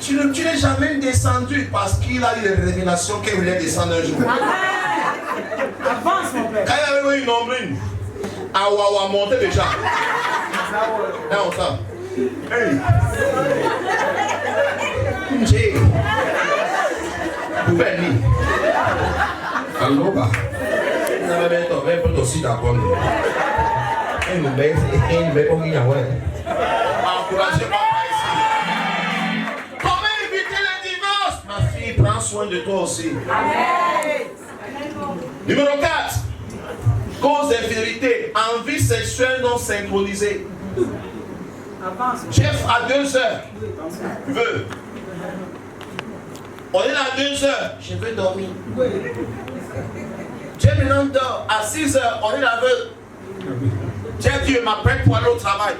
tu n'es jamais descendu parce qu'il a eu les révélations qu'il voulait descendre un jour. Avance, mon père. Quand il y avait une nombrine, à Wawa monter déjà. Là, on sort. Hey. J'ai. Pouvez-vous. Aloha. Vous avez bien aussi d'accord. Encouragez-moi ici. Comment éviter le divorce? Ma fille, prends soin de toi aussi. Numéro 4. Cause d'infidélité, envie sexuelle non synchronisée. Jeff à 2 heures veut. On est là à 2 heures, je veux dormir. Jeff maintenant dort à 6 heures, on est là veut. Jeff Dieu m'appelle pour aller au travail.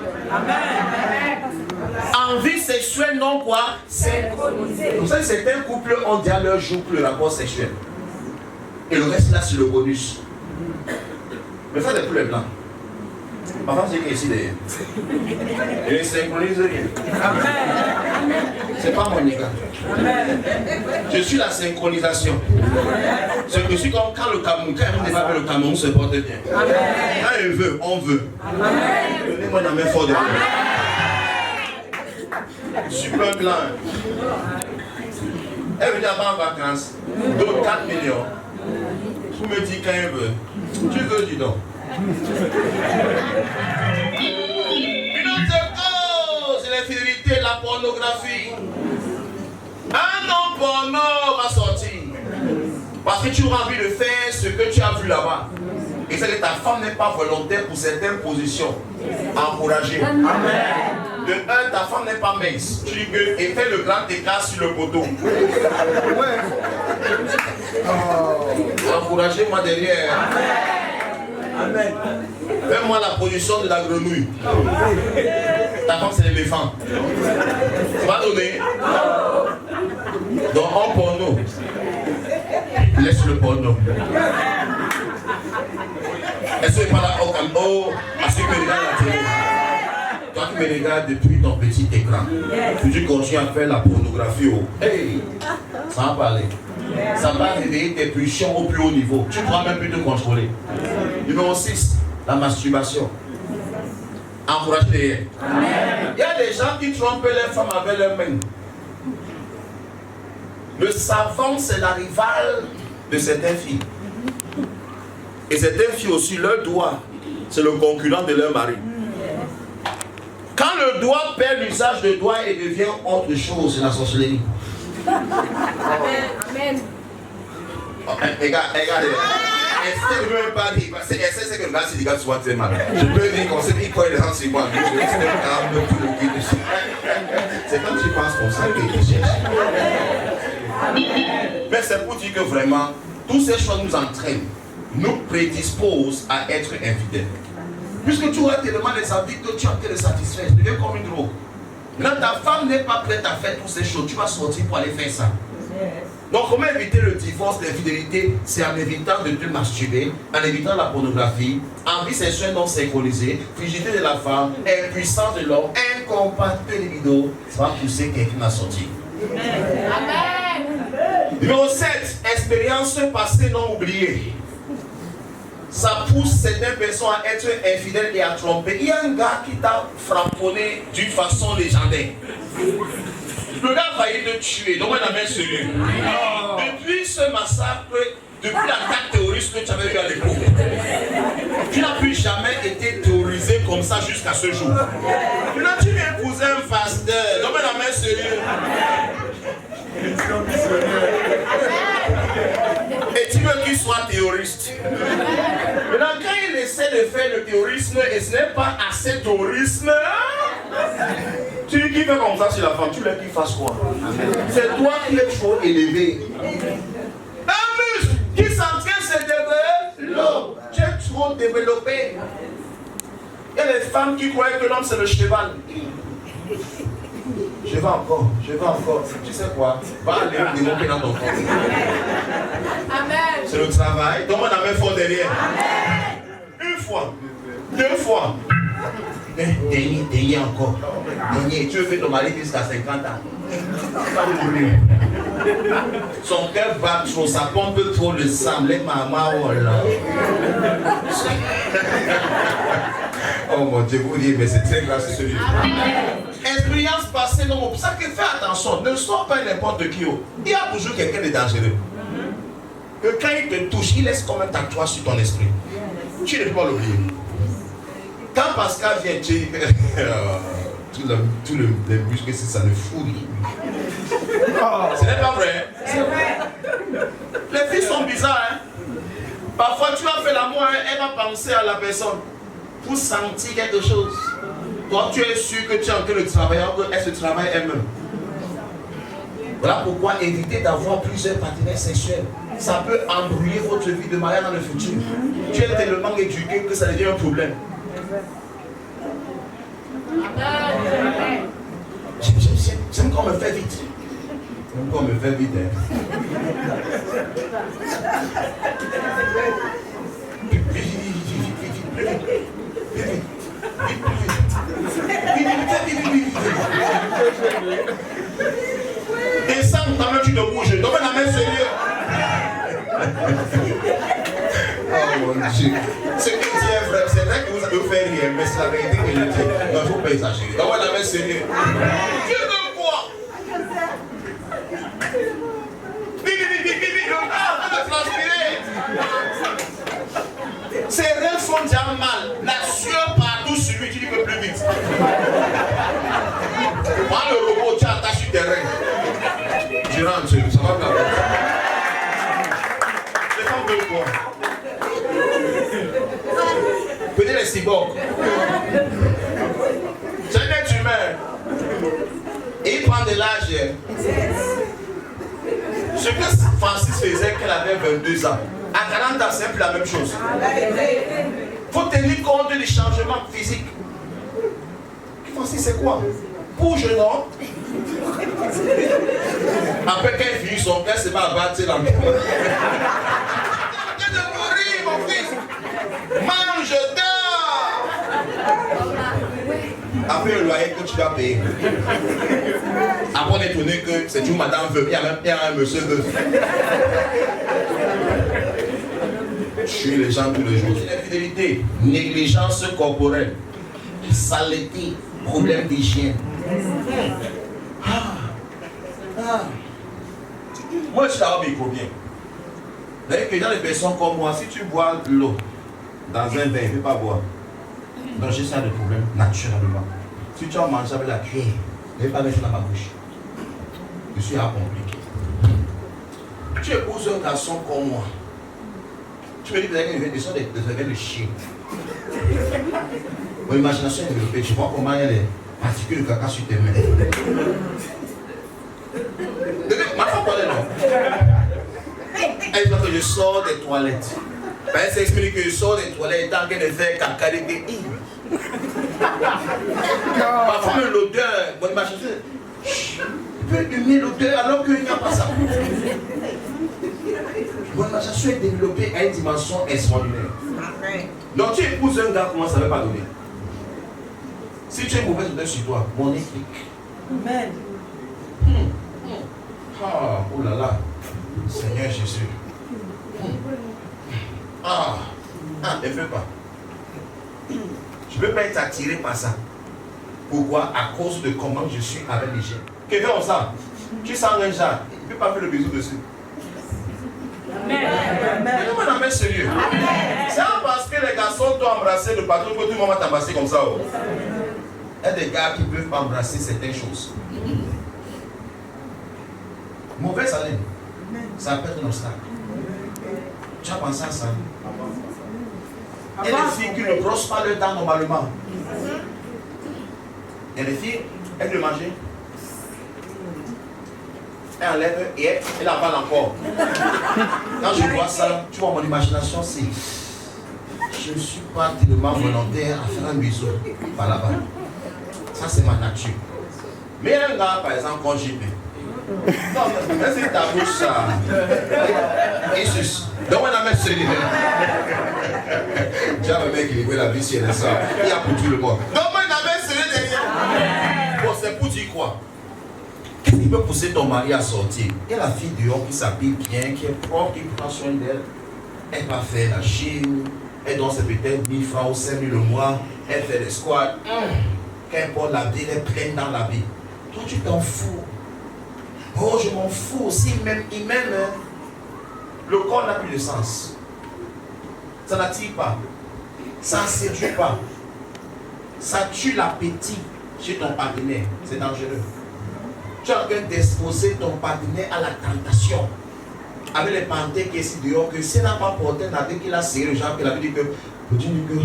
Envie sexuelle non quoi? Synchronisée. Vous savez, certains couples ont déjà leur jour pour le rapport sexuel. Et le reste là c'est le bonus. Mais ça, c'est pour les blancs. Ma femme, c'est qu'ici, d'ailleurs. Je ne synchronise rien. C'est pas mon égal. Je suis la synchronisation. Je suis comme quand le Cameroun, quand il n'est pas le Cameroun, se porte bien. Quand il veut, on veut. Donnez-moi la main forte de moi. Super blanc. Elle veut dire en vacances. Donc 4 millions. Vous me dites quand elle veut. Tu veux, dis donc. Une autre cause, l'infidélité, la pornographie. Un homme porno va sortir. Parce que tu auras envie de faire ce que tu as vu là-bas. Et c'est que ta femme n'est pas volontaire pour certaines positions. Encouragée. De un, ta femme n'est pas mince. Tu dis que et fais le grand écart sur le poteau. Encouragez-moi derrière. Amen. Fais-moi la position de la grenouille. Ta femme c'est l'éléphant. Tu vas donner. Donc en porno. Laisse le porno. Est-ce que tu pas là au Cambo? Est-ce que tu me regardes la télé? Toi qui me regardes depuis ton petit écran, tu continues à faire la pornographie. Hey, ça va parler. Ça va réveiller tes pulsions au plus haut niveau. Tu ne pourras même plus te contrôler. Numéro 6, la masturbation. encouragez derrière. Il y a des gens qui trompent les femmes avec leurs mains. Le savon, c'est la rivale de certaines filles. Et certaines filles aussi, leur doigt, c'est le concurrent de leur mari. Quand le doigt perd l'usage de doigt et devient autre chose, c'est la sorcellerie. Amen. Regardez. Elle ne veut pas dire, parce qu'elle sait que le gars, c'est des gars soit très mal. Je peux dire qu'on sait qu'il croit les gens, c'est moi. C'est comme tu penses comme ça que tu cherches. Mais c'est pour dire que vraiment, toutes ces choses nous entraînent, nous prédisposent à être infidèles. Puisque tu auras tellement les habits que tu as que les satisfaire, tu deviens comme une drogue. Quand ta femme n'est pas prête à faire toutes ces choses, tu vas sortir pour aller faire ça. Donc comment éviter le divorce, l'infidélité? C'est en évitant de te masturber, en évitant la pornographie, envie sexuelle non synchronisée, frigidité de la femme, impuissance de l'homme, incompatibilité des libido, ça va pousser quelqu'un à sortir. Amen. Numéro 7, expérience passée non oubliée. Ça pousse certaines personnes à être infidèles et à tromper. Il y a un gars qui t'a frapponné d'une façon légendaire. Le gars a failli te tuer, donc on a même celui. Depuis ce massacre, depuis l'attaque terroriste que tu avais vu à l'époque, tu n'as plus jamais été terrorisé comme ça jusqu'à ce jour. Maintenant tu viens épouser un pasteur, donc on a même celui. Et tu veux qu'il soit terroriste. Maintenant, quand il essaie de faire le terrorisme et ce n'est pas assez terrorisme, tu dis qu'il fait comme ça sur la femme, tu veux qu'il fasse quoi? C'est toi qui es trop élevé. Un muscle qui s'entraîne se développe, tu es trop développé. Il y a des femmes qui croient que l'homme c'est le cheval. Je vais encore. Tu sais quoi? Va aller développer dans ton corps. Amen. C'est le travail. Donc on a même fort derrière. Amen. Une fois, 2 fois. Dernier encore. Dernier. Tu veux faire ton mari jusqu'à 50 ans. Son cœur bat trop, ça pompe trop le sang. Les mamans, oh là. Oh mon Dieu, vous dites, mais c'est très grave, c'est celui-là. Expérience passée, non, pour ça que fais attention, ne sois pas n'importe qui. Il y a toujours quelqu'un de dangereux. Que quand il te touche, il laisse comme un tatouage sur ton esprit. Tu ne peux pas l'oublier. Quand Pascal vient, tu dis tout le muscle, ça le fout. Ce n'est pas vrai. C'est vrai. Les filles sont bizarres. Hein? Parfois, tu vas faire l'amour, elle va penser à la personne pour sentir quelque chose. Toi, tu es sûr que tu es en train de travailler, qu'elle se travaille elle-même. Voilà pourquoi éviter d'avoir plusieurs partenaires sexuels. Ça peut embrouiller votre vie de mariage dans le futur. Tu es tellement éduqué que ça devient un problème. J'aime qu'on me fait vite. J'aime qu'on me fait vite. Descends, ta main, tu te bouges. Donc, la main sérieux. Oh mon Dieu. Ce qu'il dit est vrai. C'est vrai que vous avez fait rire, mais c'est la vérité que je dis. Non, il ne faut pas exagérer. Donc, la main sérieux. Dieu veut quoi? Ses rêves font déjà mal. La sueur partout sur lui, tu dis que plus vite. Prends le robot, tu attaches sur tes rêves. Tu rentres, ça va bien. Les femmes veulent quoi? Prenez les cyborgs. C'est un être humain. Et il prend de l'âge. Ce que Francis faisait qu'elle avait 22 ans. À 40 ans, c'est un peu la même chose. Il faut tenir compte des changements physiques. Francis, c'est quoi? Bouge, non? Après qu'elle finit son père, c'est pas à battre l'enfant. Arrête de mourir, mon fils! Mange, dors! Après le loyer que tu dois payer. Après on est étonné que c'est une madame veut, il y a même un monsieur veut. Tuer les gens tous les jours. C'est l'infidélité, négligence corporelle. saleté, problème d'hygiène. Moi, je suis là microbien. D'ailleurs, que dans les personnes comme moi, si tu bois l'eau dans un verre, il ne peut pas boire. Donc, j'ai ça de problème naturellement. Si tu as mangé avec la cuillère, ne vais pas mettre dans ma bouche. Je suis compliqué. Tu épouses un garçon comme moi. Tu me dis que des gens de chien. Mon imagination est développée. Tu vois comment il y a des particules de caca sur tes mains. Ma femme parlait non. Elle dit que je sors des toilettes. Elle s'explique que je sors des toilettes tant qu'elle ne fait caca. Ma femme a l'odeur. Mon imagination. Tu peux humer l'odeur alors qu'il n'y a pas ça. Mon imagination est développée à une dimension extraordinaire. Donc tu épouses un gars, comment ça ne va pas donner? Si tu es mauvaise odeur sur toi, mon éthique. Amen. Ah, oh là là, Seigneur Jésus. Ne veux pas. Je ne peux pas être attiré par ça. Pourquoi? À cause de comment je suis avec les gens. Que fait-on ça? Tu sens un genre, il ne peut pas faire le bisou dessus. Amen. Mais non, mais sérieux. C'est parce que les garçons t'ont embrassé le patron que tout le monde va t'embrasser comme ça. Oh. Il y a des gars qui ne peuvent pas embrasser certaines choses. Mauvaise haleine, ça peut être un obstacle. Tu as pensé à ça? Il y a des filles qui ne brossent pas le dents normalement. Il y a des filles, elles veulent manger. Elle enlève et elle avale encore. Quand je vois ça, tu vois mon imagination, c'est. Je ne suis pas tellement volontaire à faire un bisou par là-bas. Ça, c'est ma nature. Mais un gars, par exemple, quand j'y vais. Non, mais c'est ta bouche, ça. Jesus. Donne-moi la main, c'est lui. Tu as un mec qui veut la vie, c'est ça. Il y a pour tout le monde. Donne-moi la main, c'est lui derrière. Bon, c'est pour dire quoi? Qu'est-ce qui peut pousser ton mari à sortir? Il y a la fille dehors qui s'habille bien, qui est propre, qui prend soin d'elle. Elle va faire la gym. Elle donne ses peut-être 1000 francs ou 5000 le mois. Elle fait des squats. Qu'importe la vie, elle est pleine dans la vie. Toi, tu t'en fous. Oh, je m'en fous aussi. Il m'aime. Le corps n'a plus de sens. Ça n'attire pas. Ça ne séduit pas. Ça tue l'appétit chez ton partenaire. C'est dangereux. Tu es en train d'exposer ton partenaire à la tentation. Avec les panthères qui est ici dehors, que s'il n'a pas porté un habit qu'il a serré le genre, qu'il avait dit que, petit Nico,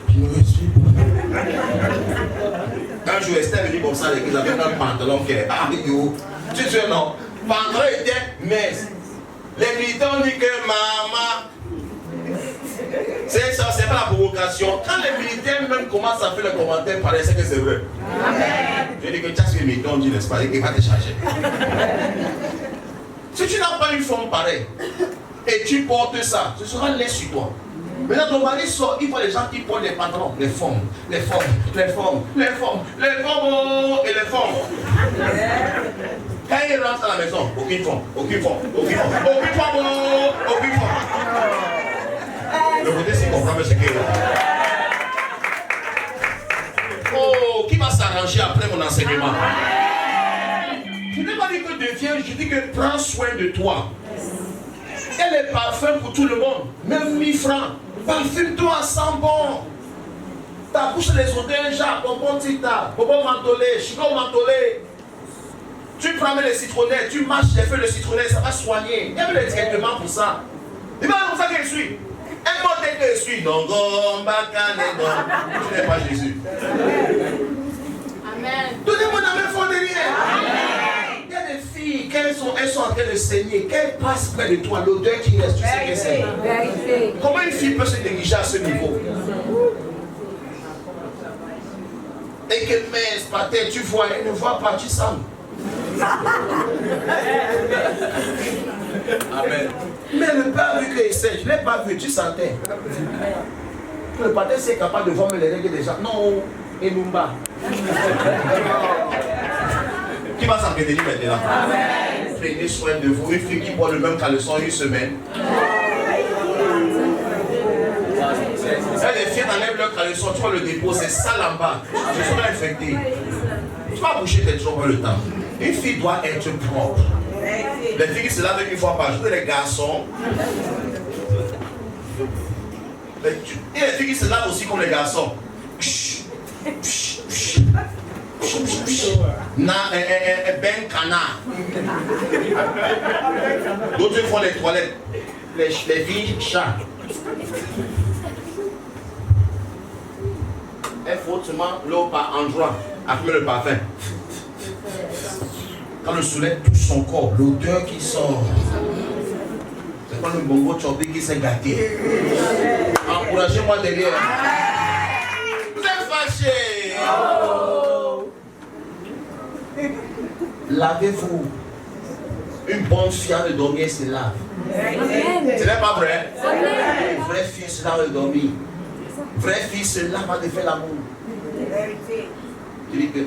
je me respire. Quand je restais venu comme ça, il avait un pantalon qui est yo. Tu sais, non. Pantalon était mince. Les militants disent que maman. C'est ça, c'est pas la provocation. Quand les militaires même commencent à faire le commentaire, paraissait que c'est vrai. Amen. Je dis que tu as ce que les militants disent, n'est-ce pas, et qu'il va te charger. Si tu n'as pas une forme pareille, et tu portes ça, ce sera laid sur toi. Maintenant, ton mari sort, il voit les gens qui portent des pantalons, les formes, les formes, les formes, les formes, les formes, et les formes. Quand il rentre à la maison, aucune forme, aucune forme, aucune forme, aucune forme, aucune forme. Le côté, c'est comprendre ce qu'il y a. Oh, qui va s'arranger après mon enseignement? Je n'ai pas dit que deviens, je dis que prends soin de toi. Et les parfums pour tout le monde, même 1000 francs. Parfume-toi, sent bon. Ta bouche les odeurs, genre, bonbon tita, bonbon mentholé, chico mentholé. Tu prends les citronnets, tu mâches les feuilles de citronnet, ça va soigner. Il y a des traitements pour ça. Il va comme ça que je suis. Un mot tel que je suis. Non, tu n'es pas Jésus. Amen. Donnez-moi la même fois de rien. Il y a des filles, elles sont en train de saigner. Qu'elles passent près de toi, l'odeur qui reste, tu sais que c'est. Comment une fille peut se négliger à ce niveau? Et que mince, patin, tu vois, elle ne voit pas, tu sens. Amen. Mais le père a vu que c'est, je ne l'ai pas vu, tu sentais. Le patin c'est capable de voir les règles des gens. Non, et Mumba. Qui va s'entretenir maintenant? Amen. Prenez soin de vous. Une fille qui porte le même caleçon une semaine. Les filles enlèvent leur caleçon. leçon, tu vas le déposer, c'est ça là-bas. Tu seras infecté. Tu vas boucher tes jours le temps. Une fille doit être propre. Les filles qui se lavent une fois par jour, les garçons. Et les filles qui se lavent aussi comme les garçons. Ben canard. D'autres font les toilettes. Les filles chat. Il faut seulement l'eau par endroit, après le parfum. Quand le soleil touche son corps, l'odeur qui sort. C'est quand le bongo choppé qui s'est gâté. Encouragez-moi derrière. Vous êtes fâchés. Lavez-vous. Une bonne fille de dormir se lave. Ce n'est pas vrai? Une vraie fille se lave de dormir. Vraie fille se lave avant de faire l'amour. Tu dis que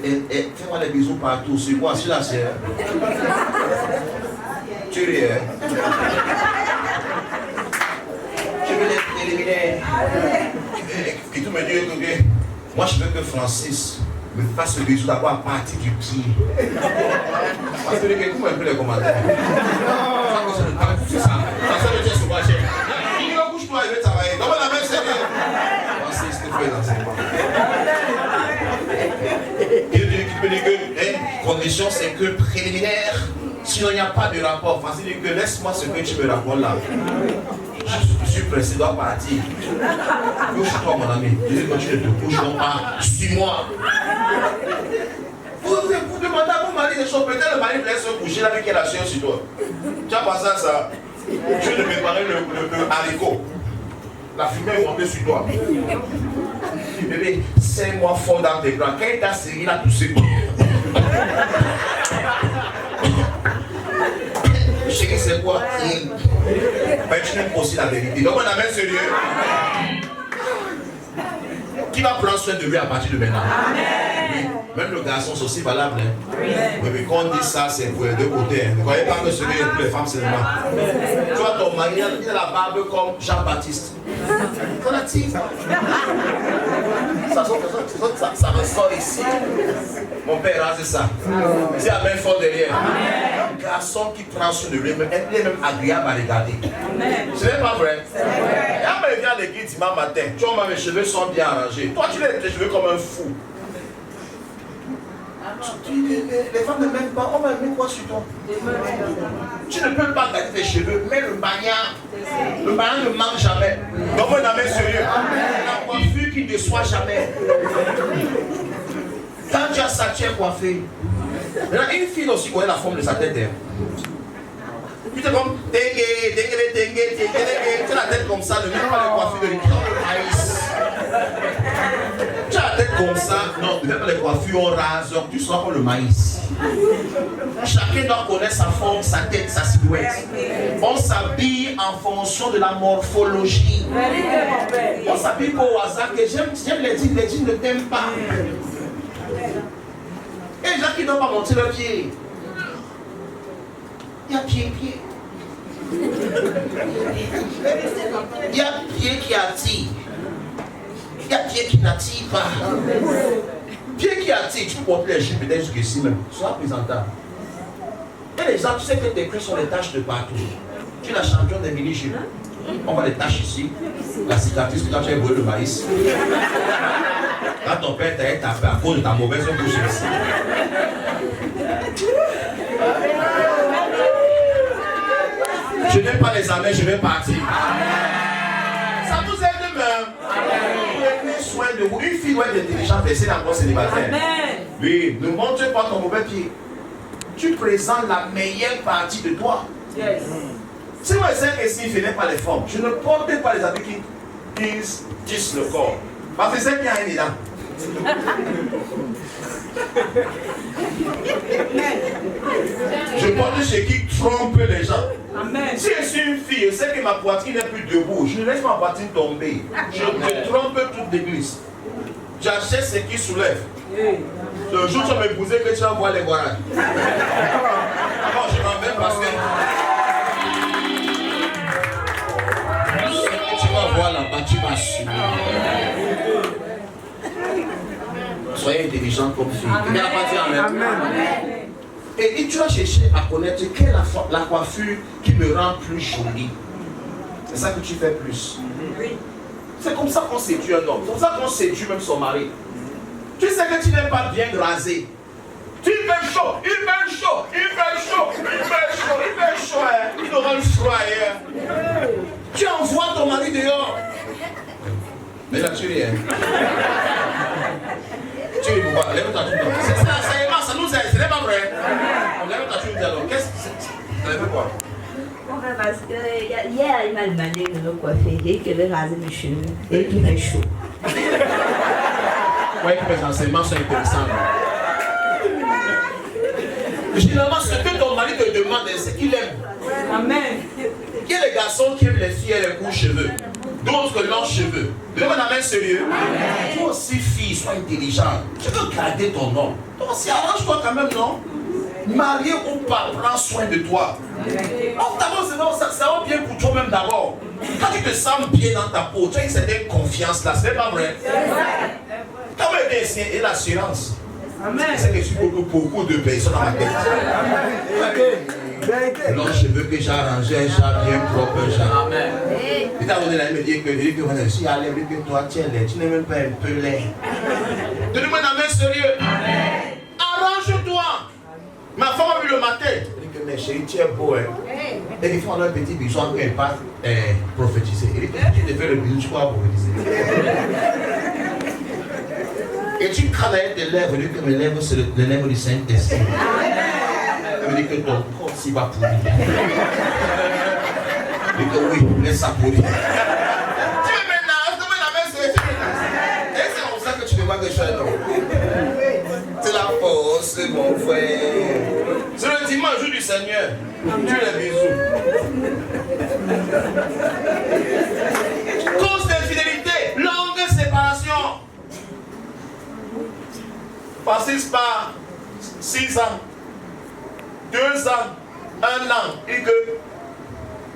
fais-moi des bisous partout. Sur moi, sur la sœur. Tu ris, hein? Je veux les éliminer. Et tout me dit que moi je veux que Francis me fasse le bisou d'abord à partir du pied. Parce que les coups un peu les commentaires. C'est ça. Ça veut dire ce que j'ai. Il va coucher toi, il va travailler. Comment la même c'est bien? Francis, tu fais l'enseignement. Il dit que condition c'est que préliminaire. Sinon il n'y a pas de rapport. Francis dit que laisse-moi ce que tu me racontes là. Je suis pressé, je dois partir. Couche-toi mon ami. Je dis que tu ne te couches pas. Suis-moi. Vous demandez à mon mari des choses. Peut-être le mari laisse se coucher là avec la chair sur toi. Tu as pensé à ça? Tu veux préparer le haricot. La fumée est montée sur toi. Bébé, serre-moi fort dans tes bras. Quand il t'a serré, il a toussé. Je sais que c'est quoi? Mais tu n'aimes pas aussi la vérité. Donc on amène sérieux. Qui va prendre soin de lui à partir de maintenant? Oui. Même le garçon, c'est aussi valable. Hein? Oui. Mais quand on dit ça, c'est pour les deux côtés. Hein. Ne croyez pas que ce est pour les femmes seulement. Tu vois ton mari, il a la barbe comme Jean-Baptiste. Qu'en a-t-il? Ça ressort ici. Mon père a dit ça. C'est la même fort derrière. Un garçon qui prend soin de lui, il est même agréable à regarder. Ce n'est pas vrai. Quand il vient à l'église dimanche matin, tu vois, mes cheveux sont bien arrangés. Toi, tu laisses tes cheveux comme un fou. Les femmes ne m'aiment pas, on va aimer quoi sur toi? Tu ne peux pas garder tes cheveux, mais le bagnard ne manque jamais. Donc on amène sérieux. La coiffure qui ne déçoit jamais. Quand tu as ça, tu es coiffé. Maintenant, une fille aussi connaît la forme de sa tête. Tu es comme dengue, tu as la tête comme ça, ne mets pas les coiffures de l'équipe. Tu as la tête comme ça, non, ne mets pas les coiffures au raseur, tu seras comme le maïs. Chacun doit connaître sa forme, sa tête, sa silhouette. On s'habille en fonction de la morphologie. On s'habille pas au hasard, que j'aime les jeans ne t'aiment pas. Et les gens qui ne doivent pas monter leurs pieds. Il y a pied. Il y a pied qui attire. Il y a pied qui n'attire pas. Pied qui attire, tu peux porter les jupes peut-être jusqu'ici même. Sois présentable. Et les gens, tu sais que tes pieds sont des taches de partout. Tu es la championne des mini-jupes. On voit les taches ici. La cicatrice que quand tu as brûlé le maïs. Quand ton père t'a tapé à cause de ta mauvaise bouche ici. Je n'aime pas les amens, je vais partir. Ça vous aide même. Prenez soin de vous. Une fille doit être intelligente et c'est encore célibataire. Oui, ne montre pas ton mauvais pied. Tu présentes la meilleure partie de toi. Yes. Si moi je sais que s'il ne fait pas les formes, je ne porte pas les habits qui tissent le corps. Parce que c'est bien un élan. Je porte chez qui trompe les gens. Amen. Si je suis une fille, je sais que ma poitrine n'est plus debout. Je ne laisse ma poitrine tomber. Je te trompe toute l'église. J'achète ce qui soulève. Le jour où tu vas m'épouser, que tu vas voir les voyages. Alors je m'en vais parce que tu vas voir là-bas, tu vas assumer. soyez intelligente comme fille. Quelqu'un n'a pas dit amen. Et tu vas chercher à connaître quelle est la coiffure qui me rend plus jolie. C'est ça que tu fais plus. C'est comme ça qu'on séduit un homme. C'est comme ça qu'on séduit même son mari. Tu sais que tu n'es pas bien rasé. Tu fais chaud, il fait chaud, il fait chaud, il fait chaud, il fait chaud. Hein. Il aura le froid. Hein. Tu envoies ton mari dehors. Mais là, tu es. Tu es pourquoi? Lève ta tête. C'est ça, ça nous aide, ce n'est pas vrai. On lève ta tête alors. Qu'est-ce que c'est? Ça veut quoi? Parce que hier, il m'a demandé de me coiffer et qu'il avait rasé mes cheveux et qu'il fait chaud. Oui, que mes enseignements sont intéressants. Généralement, ce que ton mari te demande, c'est qu'il aime. Amen. Il y a les garçons qui aiment les filles et les courts cheveux. D'autres longs cheveux. Donne-moi la main sérieux. Amen. Toi aussi, fille, sois intelligente. Tu veux garder ton nom. Toi aussi, arrange-toi quand même, non? Marié ou pas, prends soin de toi. Oh, d'abord, ça va bien pour toi-même d'abord. Quand tu te sens bien dans ta peau, tu as une certaine confiance là, c'est pas vrai? Quand même, et l'assurance. C'est que je suis beaucoup de personnes dans ma tête. Long cheveux que j'ai arrangé, j'ai bien propre, j'ai. Amen. Et t'as donné la me dire que je suis allé avec toi, tu es laid, tu n'es même pas un peu laid. Donne-moi la main sérieux. Arrange-toi. Ma femme a vu le matin. Elle dit que mes chéris, tu es beau. Hein. Et il faut avoir un petit bisou quand elle passe prophétiser. Elle dit que tu te fais le bisou, tu crois prophétiser. Et tu travailles tes lèvres, elle dit que mes lèvres, c'est les lèvres du Saint-Esprit. Elle dit que ton corps s'y va pourrir. Elle dit que oui, laisse ça pourrir. Tu veux maintenant, donne-moi la main, c'est. Et c'est comme ça que tu demandes que je sois un homme. C'est la force, mon frère. C'est le dimanche, jour du Seigneur. Tu les bisous. Cause d'infidélité, longue séparation. Passez par 6 ans, 2 ans, 1 an, et que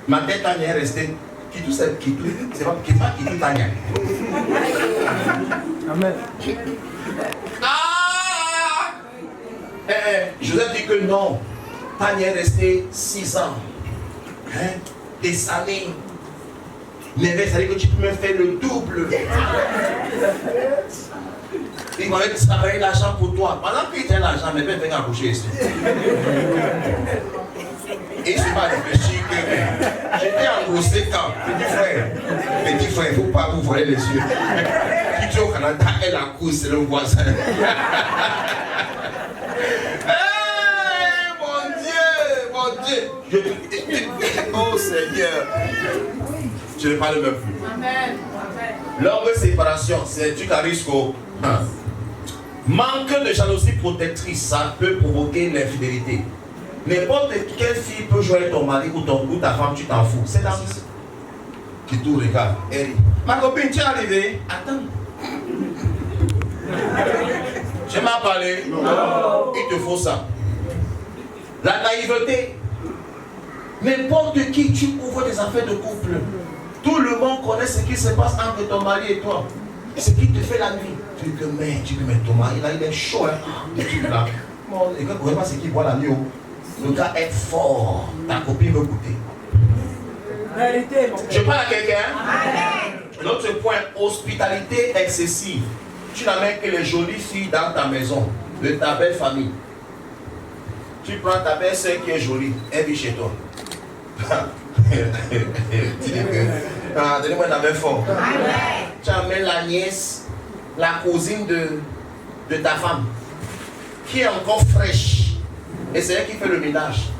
ma tête est restée. Qui tout, c'est pas qui tout Tania. Amen. Joseph dit que non. Tania est restée 6 ans. Hein? Des années. Mais ça veut dire que tu peux me faire le double. Il m'avait travaillé l'argent pour toi. Pendant qu'il tient l'argent, mais venir accoucher ici. Et je ne suis pas réfléchi que j'étais engrossé quand. Petit frère, il ne faut pas vous voiler les yeux. Qui tu es au Canada, elle accouche, c'est le voisin. Mon Dieu. Oh Seigneur. Je ne parle même plus. Amen. Longue séparation, c'est du risque. Manque de jalousie protectrice, ça peut provoquer l'infidélité. N'importe quelle fille peut jouer ton mari ou ta femme, tu t'en fous. C'est dans ce qui tout regarde. Ma copine, tu es arrivée. Attends. Je m'en parlé. Il te faut ça. La naïveté. N'importe qui, tu ouvres des affaires de couple. Tout le monde connaît ce qui se passe entre ton mari et toi. Ce qui te fait la nuit. Tu dis que mais ton mari là il est chaud. Hein. Et tu là. Et quand vous voyez pas ce qu'il voit la nuit. Le gars est fort. Ta copine veut goûter. Je parle à quelqu'un. L'autre point, hospitalité excessive. Tu n'amènes que les jolies filles dans ta maison, de ta belle famille. Tu prends ta belle soeur qui est jolie, elle vit chez toi. Tu dis que, donnez-moi la main forte. Tu amènes la nièce, la cousine de ta femme, qui est encore fraîche. Et c'est elle qui fait le ménage,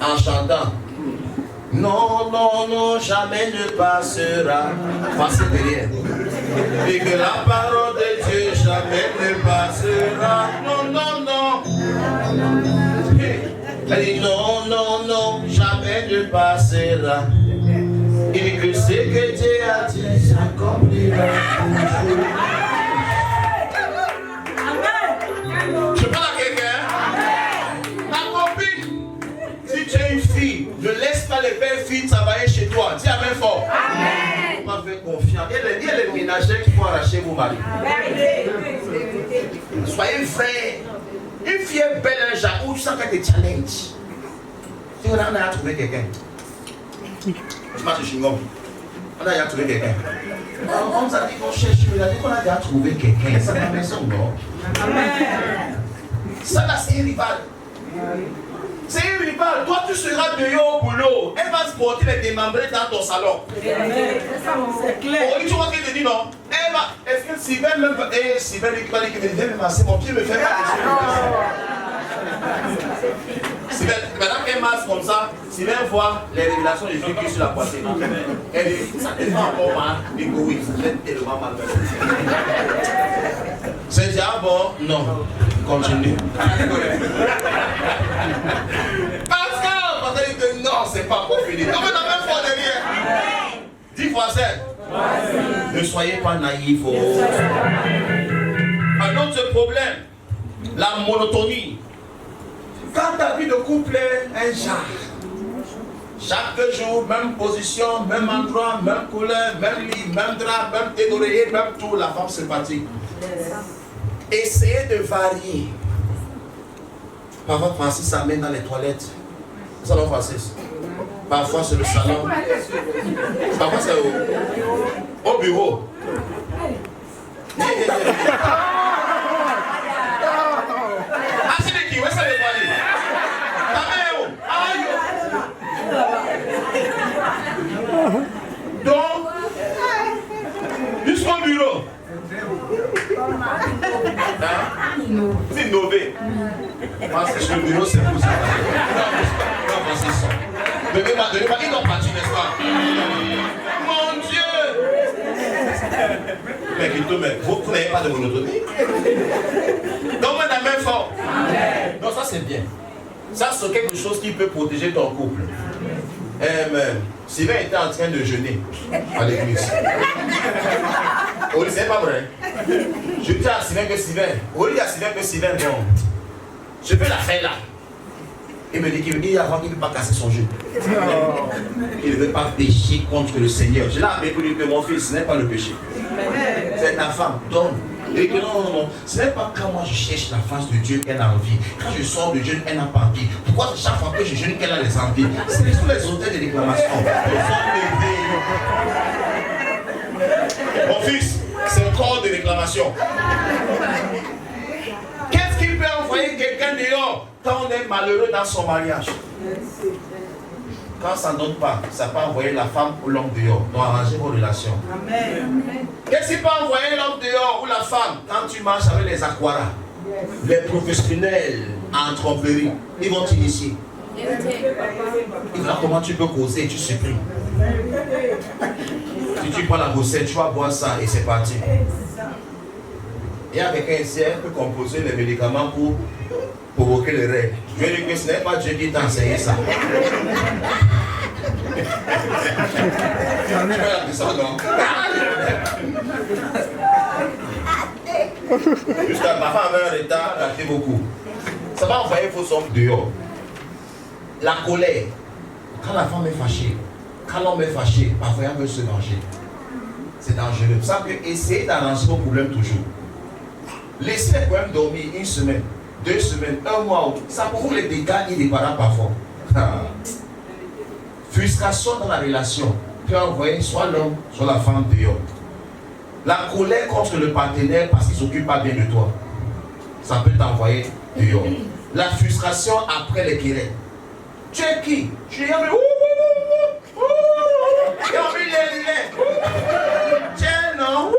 en chantant. Non, non, non, jamais ne passera. Passez derrière. Et que la parole de Dieu jamais ne passera. Non, non, non. Elle dit non, non, non, jamais ne passera. Il dit que ce que Dieu a dit s'accomplira. Je parle à quelqu'un. Ta copine, si tu es une fille, ne laisse pas les belles filles travailler chez toi. Dis amen fort. Amen. On m'a fait confiance. Il y a les ménagères qui vont arracher vos maris. Soyez vrai. Une fille est belle, un genre où tu sens qu'elle te challenge. Si on a trouvé quelqu'un. Tu marches chez nous. On a déjà trouvé quelqu'un. On nous a dit qu'on cherche, mais on a dit qu'on a déjà trouvé quelqu'un. C'est la maison, non? Ça là, c'est un rival. C'est un rival. Toi, tu seras dehors au boulot. Elle va se porter les démembrés dans ton salon. C'est clair. Oh, tu vois qu'elle te dit non? Elle va. Est-ce que Sylvain même. Eh, Sylvain, il va dire que viens me masser. Mon pied me fait mal. Sylvain, maintenant qu'elle masse comme ça, Sylvain voit les révélations de Jésus qui sur la poitrine. Elle dit, ça te fait encore mal. Mais oui, ça fait tellement mal. C'est déjà bon? Non. Continue. Pascal, dit que non, c'est pas encore fini. Donc, on a même fois derrière. 10 fois 7. Ne soyez pas naïfs. Un autre problème, la monotonie. Quand ta vie de couple est un genre, chaque jour, même position, même endroit, même couleur, même lit, même drap, même tête d'oreiller, même tout, la femme se fatigue. Essayez de varier. Parfois, Francis s'amène dans les toilettes. C'est ça, Francis. Parfois, c'est le salon. Parfois, c'est au bureau. Ah, c'est qui? Où est-ce que c'est? Donc, jusqu'au bureau. C'est innové. Moi, c'est le bureau, c'est pour ça. Non, c'est ça. Donnez-moi, ils n'ont pas dit, n'est-ce pas? Mon Dieu! Mais Kito, vous n'avez pas de monotonie? Donc, on a même fort. Non, ça c'est bien. Ça, c'est quelque chose qui peut protéger ton couple. Sylvain était en train de jeûner à l'église. Oui, c'est pas vrai. Je dis à Sylvain que Sylvain, bon, je peux la faire là. Il me dit qu'il ne veut pas casser son jeu. Il ne veut pas pécher contre le Seigneur. Je l'ai appelé pour lui que mon fils, ce n'est pas le péché. C'est ta femme, donne. Et que non, ce n'est pas quand moi je cherche la face de Dieu qu'elle a envie. Quand je sors de jeûne, elle n'a pas envie. Pourquoi chaque fois que je jeûne qu'elle a les envies? C'est tous les auteurs de réclamation. Mon fils, c'est un corps de réclamation. Qu'est-ce qui peut envoyer quelqu'un dehors quand on est malheureux dans son mariage? Quand ça ne donne pas, ça peut envoyer la femme ou l'homme dehors. Donc arrangez vos relations. Amen. Qu'est-ce qui peut envoyer l'homme dehors ou la femme quand tu marches avec les aquaras? Les professionnels en tromperie, ils vont t'initier. Ils vont comment tu peux causer, tu supprimes. Si tu prends la recette, tu vas boire ça et c'est parti. Et avec un ici, elle peut composer les médicaments pour provoquer les règles. Je vais dire que ce n'est pas Dieu qui t'a enseigné ça. Jusqu'à ma femme avait un retard, elle a fait beaucoup. Ça va envoyer vos hommes dehors. La colère, quand la femme est fâchée, quand l'homme est fâché, parfois elle veut se venger. C'est dangereux. Vous savez que essayez d'arranger vos problèmes toujours. Laissez les problèmes dormir une semaine, 2 semaines, 1 mois. Ça couvre les dégâts irréparables parfois. Frustration dans la relation peut envoyer soit l'homme, soit la femme dehors. La colère contre le partenaire parce qu'il ne s'occupe pas bien de toi, ça peut t'envoyer dehors. La frustration après les querelles. Tu es qui? Tu es tiens, non?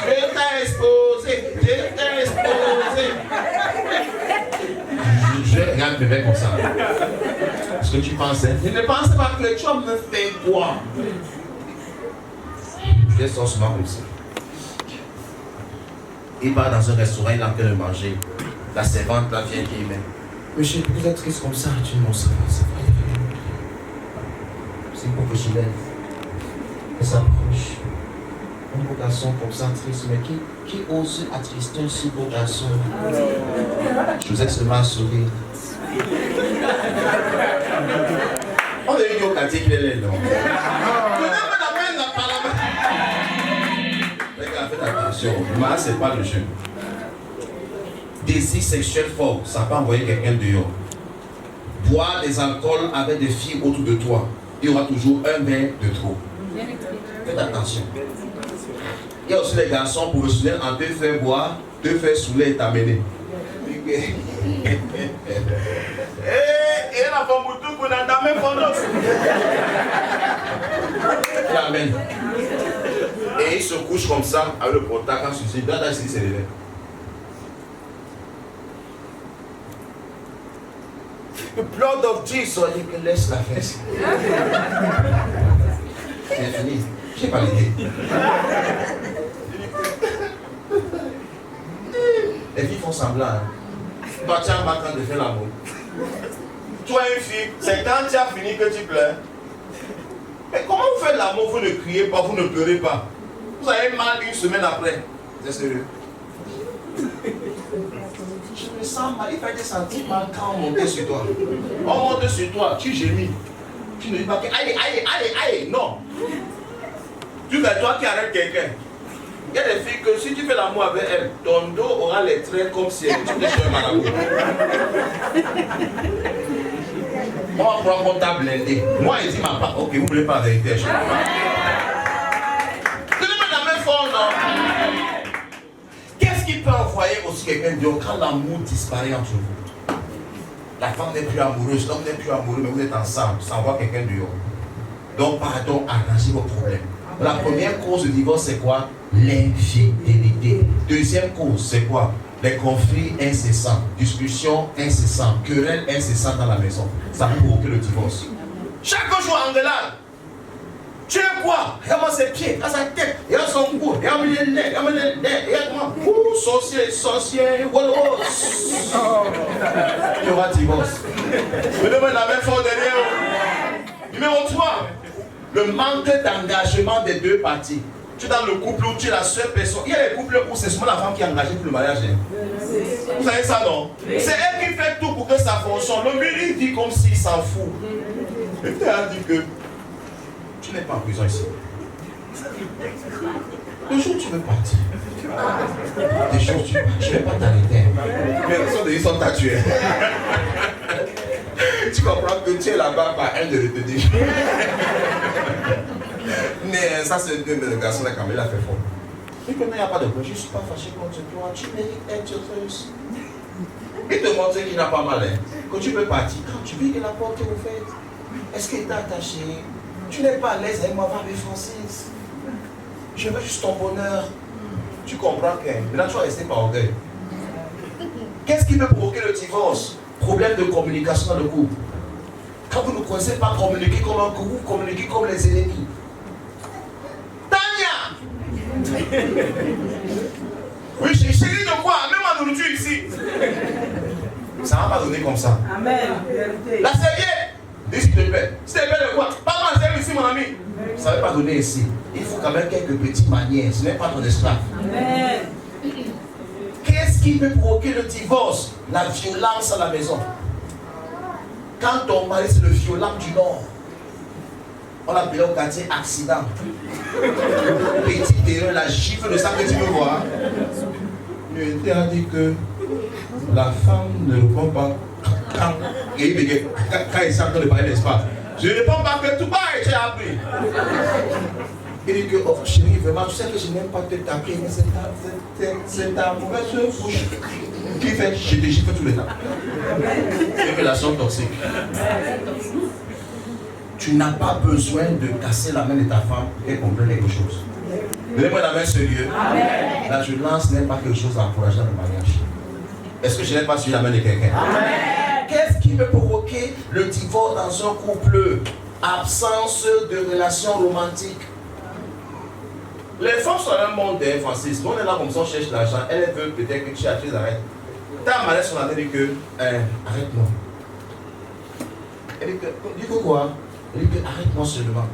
Je t'ai exposé. Je regarde bébé comme ça. Est-ce que tu pensais? Je ne pensais pas que tu vas me faire quoi? Je les sors souvent comme ça. Il va dans un restaurant, il est en train de manger. La servante là vient qui met. Monsieur, vous êtes triste comme ça? Tu non, ça va. C'est une professionnelle. Elle s'approche. Un beau garçon comme ça, triste, mais qui ose attrister un si beau garçon? Je vous ai seulement souri. On a eu au quartier qu'il est là, non? Faites attention. attention, le mariage c'est pas le jeu. Désir sexuel fort, ça peut envoyer quelqu'un dehors. Boire des alcools avec des filles autour de toi, il y aura toujours un verre de trop. Faites attention. Il y a aussi les garçons professionnels en te faire boire, te faire saouler et t'amener. Et la femme tout qu'on a dans mes fonds. Amen. Et il se couche comme ça avec le contact quand il se dit, c'est l'éveil. The blood of Jesus, il dit que laisse la fesse. C'est fini. Je n'ai pas l'idée. Les filles font semblant. Hein. Toi, tu as pas quand de faire l'amour. Toi, une fille, c'est quand tu as fini que tu pleures. Mais comment vous faites l'amour, vous ne criez pas, vous ne pleurez pas. Vous avez mal une semaine après. C'est sérieux. Je me sens mal, il fait des sentiments quand on monte sur toi. On monte sur toi, tu gémis. Tu ne dis pas que aïe, aïe, aïe, aïe, non. Tu fais toi qui arrête quelqu'un. Il y a des filles que si tu fais l'amour avec elles, ton dos aura les traits comme si tu étais sur un marabout. On va prendre qu'on t'a blindé. Moi, il dit ma part, ok, vous ne voulez pas la vérité. Je ne mets la même forme, non? Qu'est-ce qui peut envoyer aussi quelqu'un dehors quand l'amour disparaît entre vous? La femme n'est plus amoureuse, l'homme n'est plus amoureux, mais vous êtes ensemble, ça envoie quelqu'un dehors. Donc, pardon, arrangez vos problèmes. La première cause de divorce, c'est quoi? L'infidélité. Deuxième cause, c'est quoi? Les conflits incessants, discussions incessantes, querelles incessantes dans la maison. Ça peut provoquer le divorce. Chaque jour, engueulade. Tu es quoi? Regarde ses pieds, regarde sa tête, regarde son cou, regarde les nez, regarde les nez, regarde-moi. Sorcier, sorcier, wallos. Il y aura divorce. Je demande la même fois derrière. Numéro 3, le manque d'engagement des deux parties. Tu es dans le couple où tu es la seule personne. Il y a des couples où c'est seulement la femme qui est engagée pour le mariage. Vous savez ça, non? C'est elle qui fait tout pour que ça fonctionne. Le mari dit comme s'il s'en fout. Et tu as dit que tu n'es pas en prison ici. Le jour où tu veux partir, des choses tu je ne vais pas t'arrêter. Mais ils sont tués. Tu comprends que tu es là-bas par un de te dire. Mais ça c'est le garçon là quand même, il a fait fort. Et quand il n'y a pas de problème, je ne suis pas fâché contre toi, tu mérites d'être heureuse. Il te montre qu'il n'a pas mal. Hein. Quand tu peux partir, quand tu veux que la porte est ouverte, est-ce qu'il t'a attaché? Tu n'es pas à l'aise avec ma femme Francis. Je veux juste ton bonheur. Tu comprends que maintenant tu vas rester par orgueil. Qu'est-ce qui peut provoquer le divorce? Problème de communication dans le couple. Quand vous ne connaissez pas communiquer comme un couple, vous communiquez comme les ennemis. Tania! Oui, chérie de quoi? Même ma nourriture ici. Ça ne va pas donner comme ça. Amen. La série, dis s'il te plaît. S'il te plaît de quoi? Pas ma série ici, mon ami. Ça ne va pas donner ici. Il faut quand même quelques petites manières. Ce n'est pas ton esclave. Amen. Qu'est-ce qui peut provoquer le divorce? La violence à la maison. Quand ton mari c'est le violent du Nord, on l'appelait au quartier accident. Petit terrain, la gifle de ça que tu veux voir. Il a dit que la femme ne répond pas quand il s'entend de parler d'espace. Je ne réponds pas que tout pareil, j'ai appris. Il dit que, oh chérie, vraiment, tu sais que je n'aime pas te taper, mais c'est ta mauvaise bouche qui fait, je te gifle tous les temps. C'est une relation toxique. Tu n'as pas besoin de casser la main de ta femme pour qu'elle comprenne quelque chose. Donnez-moi la main sérieux. La violence n'est pas quelque chose à encourager dans le mariage. Est-ce que je n'ai pas suivi la main de quelqu'un? Qu'est-ce qui peut provoquer le divorce dans un couple? Absence de relation romantique. Les femmes sont dans un monde, Francis. On est là comme ça, on cherche l'argent. Elle veut peut-être que tu achètes, arrête. T'as un malaise sur la tête et dit que, arrête-moi. Elle dit que quoi? Elle dit que, arrête-moi seulement.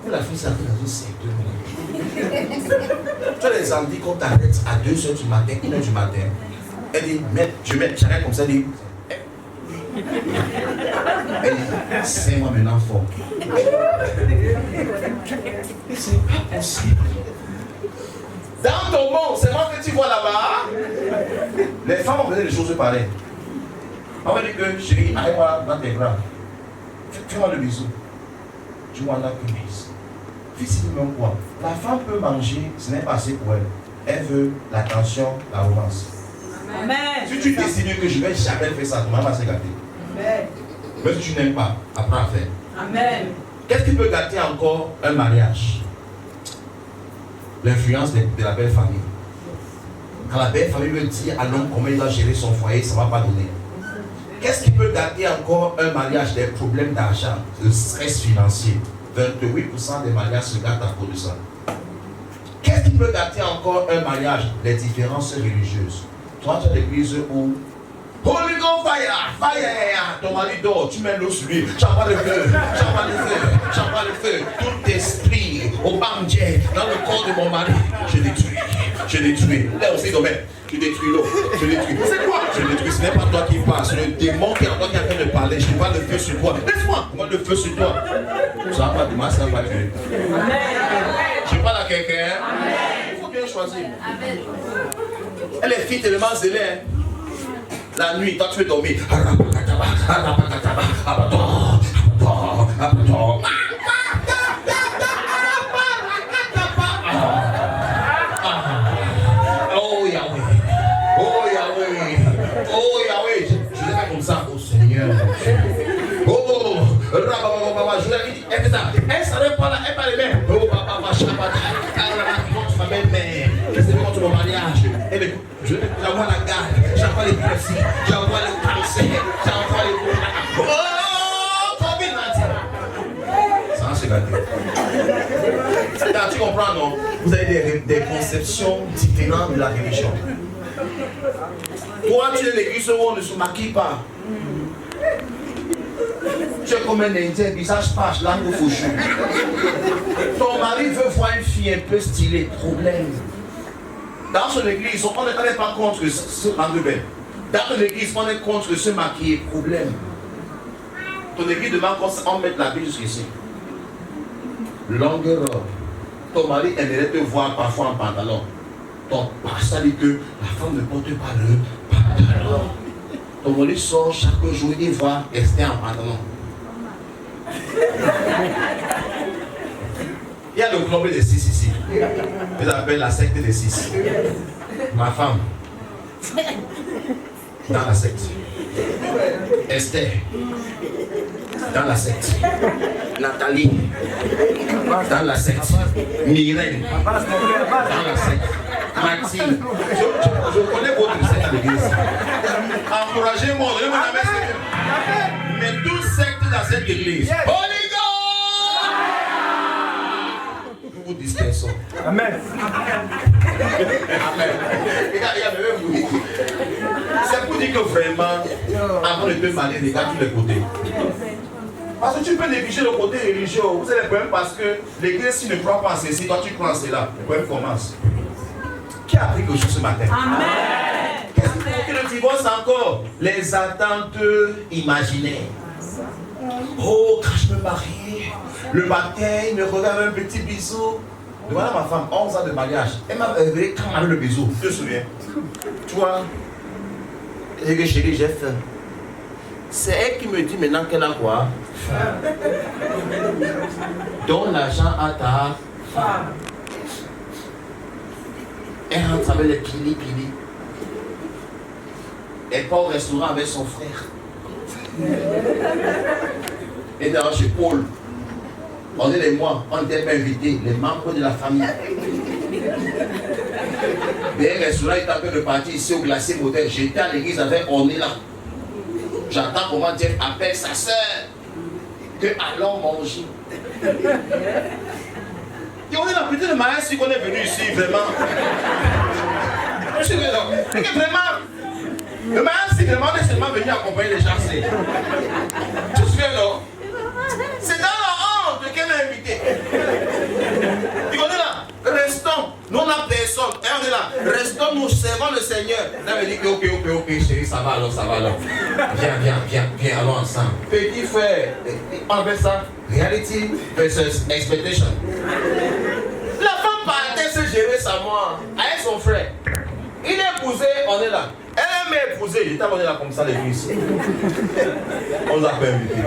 Pour la fille, ça fait dans une secte. Tu as les envies qu'on t'arrête à 2h du matin, 1h du matin. Elle dit, j'arrête comme ça, elle dit, c'est moi maintenant fort. C'est pas possible. Dans ton monde, c'est moi que tu vois là-bas. Les femmes ont besoin des choses pareilles. On va dire que chérie, arrive-moi dans tes bras. Fais-moi le bisou. Je m'en accuse. Physiquement quoi? La femme peut manger, ce n'est pas assez pour elle. Elle veut l'attention, la romance. Amen. Si tu décides que je ne vais jamais faire ça, ton maman va se gâter. Amen. Mais si tu n'aimes pas, apprends à faire. Amen. Qu'est-ce qui peut gâter encore un mariage? L'influence de la belle famille. Quand la belle famille veut dire à l'homme comment il doit gérer son foyer, ça ne va pas donner. Qu'est-ce qui peut gâter encore un mariage? Des problèmes d'argent, le stress financier. 28% des mariages se gâtent à cause de ça. Qu'est-ce qui peut gâter encore un mariage? Les différences religieuses. Toi, tu as l'église où Holy Ghost fire, fire, ton mari dort, tu mets l'eau sur lui, j'envoie le feu, j'envoie le feu, j'envoie le feu. Tout esprit, au bandit, dans le corps de mon mari, je détruis, je détruis. Là aussi, domaine, je détruis l'eau, je détruis. C'est quoi? Je détruis, ce n'est pas toi qui parles, c'est le démon qui est en toi qui est en train de parler. Je vois le feu sur toi. Laisse-moi, moi le feu sur toi. Ça va pas demain, ça va pas tuer. Je parle à quelqu'un, il faut bien choisir. Elle est fille tellement zélée. La nuit, toi tu veux dormir. Oh Yahweh, oh Yahweh, oh Yahweh. Je vais faire comme ça, oh Seigneur. Oh, je lui ai dit, elle fait ça. Elle s'arrête pas là, elle parle bien. Oh papa, ma chabata, contre ma belle-mère. Je sais contre mon mariage. J'envoie la garde, j'envoie les blessés, j'envoie le cancer, j'envoie les... Oh, COVID-19. Ça, c'est gâté. Tu comprends, non? Vous avez des conceptions différentes de la religion. Toi, tu es l'église où on ne se maquille pas. Tu es comme un indien, visage pâche, langue fauchue. Ton mari veut voir une fille un peu stylée, problème. Dans son église, on n'est pas contre ce manque. Dans ton église, on est contre ce maquillé, problème. Ton église demande qu'on mette la Bible jusqu'ici. Longue robe. Ton mari aimerait te voir parfois en pantalon. Ton pasteur dit que la femme ne porte pas le pantalon. Ton mari sort chaque jour, il voit Esther en pantalon. Il y a le club des 6 ici. Ils appellent la secte des 6. Ma femme, dans la secte. Esther, dans la secte. Nathalie, dans la secte. Myrène, dans la secte. Mathilde, je connais votre secte à l'église. Encouragez-moi, donnez-moi la main. Mais 12 sectes dans cette église. Holy God! Nous vous dispersons. Amen. Amen. C'est pour dire que vraiment, avant de te marier, regarde tous les côtés. Parce que tu peux négliger le côté religieux. Vous avez le problème parce que l'église, s'il ne croit pas en ceci, toi tu crois en cela. Le problème commence. Qui a appris quelque chose ce matin? Amen. Qu'est-ce qui provoque le divorce encore? Les attentes imaginaires. Oh, quand je me marie, le matin, il me regarde un petit bisou. Voilà ma femme, 11 ans de mariage. Elle m'a réveillé quand elle a le bisou. Tu te souviens? Tu vois? J'ai dit, chérie, j'ai faim. C'est elle qui me dit maintenant qu'elle a quoi? Faim. Donne l'argent à ta femme. Elle rentre avec les pili-pili. Elle part au restaurant avec son frère. Et d'ailleurs chez Paul, on est les mois, on était invités, les membres de la famille. Mais un restaurant est en train de partir ici au glacier modèle. J'étais à l'église avec on est là. J'entends comment Dieu appelle sa soeur. Que allons manger. Et on est là, putain de mariage si qu'on est venu ici, vraiment. Je suis vraiment. Le mariage si vraiment on est seulement venu accompagner les gens. Tu te souviens, non? C'est dans la honte de quel est invité. Tu connais là? Restons. Nous on a personne. Et on est là. Restons, nous servons le Seigneur. Là, on dit que ok, chérie, ça va alors. Viens, allons ensemble. Petit frère, on appelle ça reality versus expectation. La femme partait ce gérer ça, moi, avec son frère. Il est épousé, on est là. Elle m'a épousé, j'étais abonné là comme ça, les filles ici. On nous a pas invités.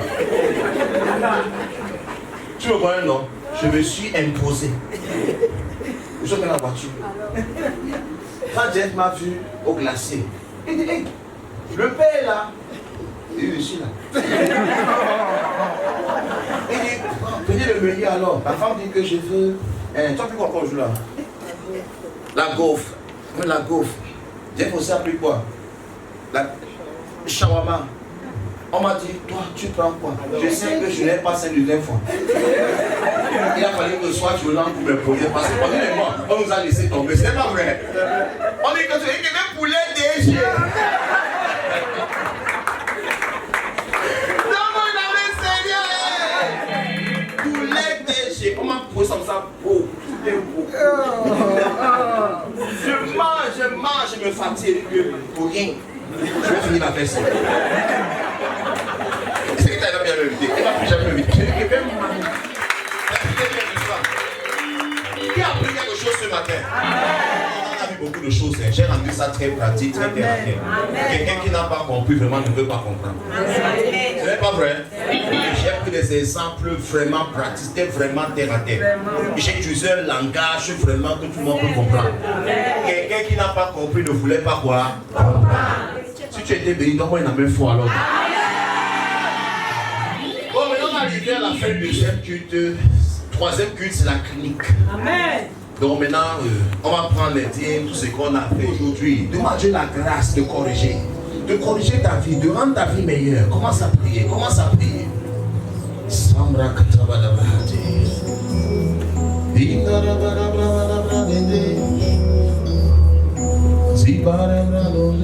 Tu me connais, non? Je me suis imposé. Je suis dans la voiture. Quand Jeff m'a vu au glacier, il dit, hey, le père est là. Il dit, je suis là. Il dit, venez le menu alors. La femme dit que je veux. Tu as pris quoi qu'on joue là? La gaufre. La gaufre. Jeff aussi a pris quoi? La shawarma. On m'a dit, toi, tu prends quoi? Je sais que je n'ai pas celle du enfant. Il a fallu que je sois violent pour me poser. Parce que pendant les mois, on nous a laissé tomber. C'est pas vrai. On dit que tu es même poulet DG. Non, mon ami Seigneur. Poulet DG. On m'a posé comme ça. Oh, je mange, je me fatigue pour rien. Je vais finir ma fesse. C'est que tu as bien invité. Elle m'a plus jamais invité. Qui a appris quelque chose ce matin? On a vu beaucoup de choses. J'ai rendu ça très pratique, très terre à terre. Quelqu'un qui n'a pas compris vraiment ne veut pas comprendre. Ce n'est pas vrai? J'ai pris des exemples vraiment pratiques, c'était vraiment terre à terre. J'ai utilisé un langage vraiment que tout le monde peut comprendre. Quelqu'un qui n'a pas compris ne voulait pas quoi? Si tu étais béni, donne-moi une même foi alors. Bon, maintenant on est arrivé à la fin du deuxième culte. Troisième culte, c'est la clinique. Amen. Donc maintenant, on va prendre les dîmes, tout ce qu'on a fait aujourd'hui. Demande Dieu la grâce de corriger ta vie, de rendre ta vie meilleure. Commence à prier, commence à prier. Sambra katabadabrade. Ingarabarabrade. Zibarabrade.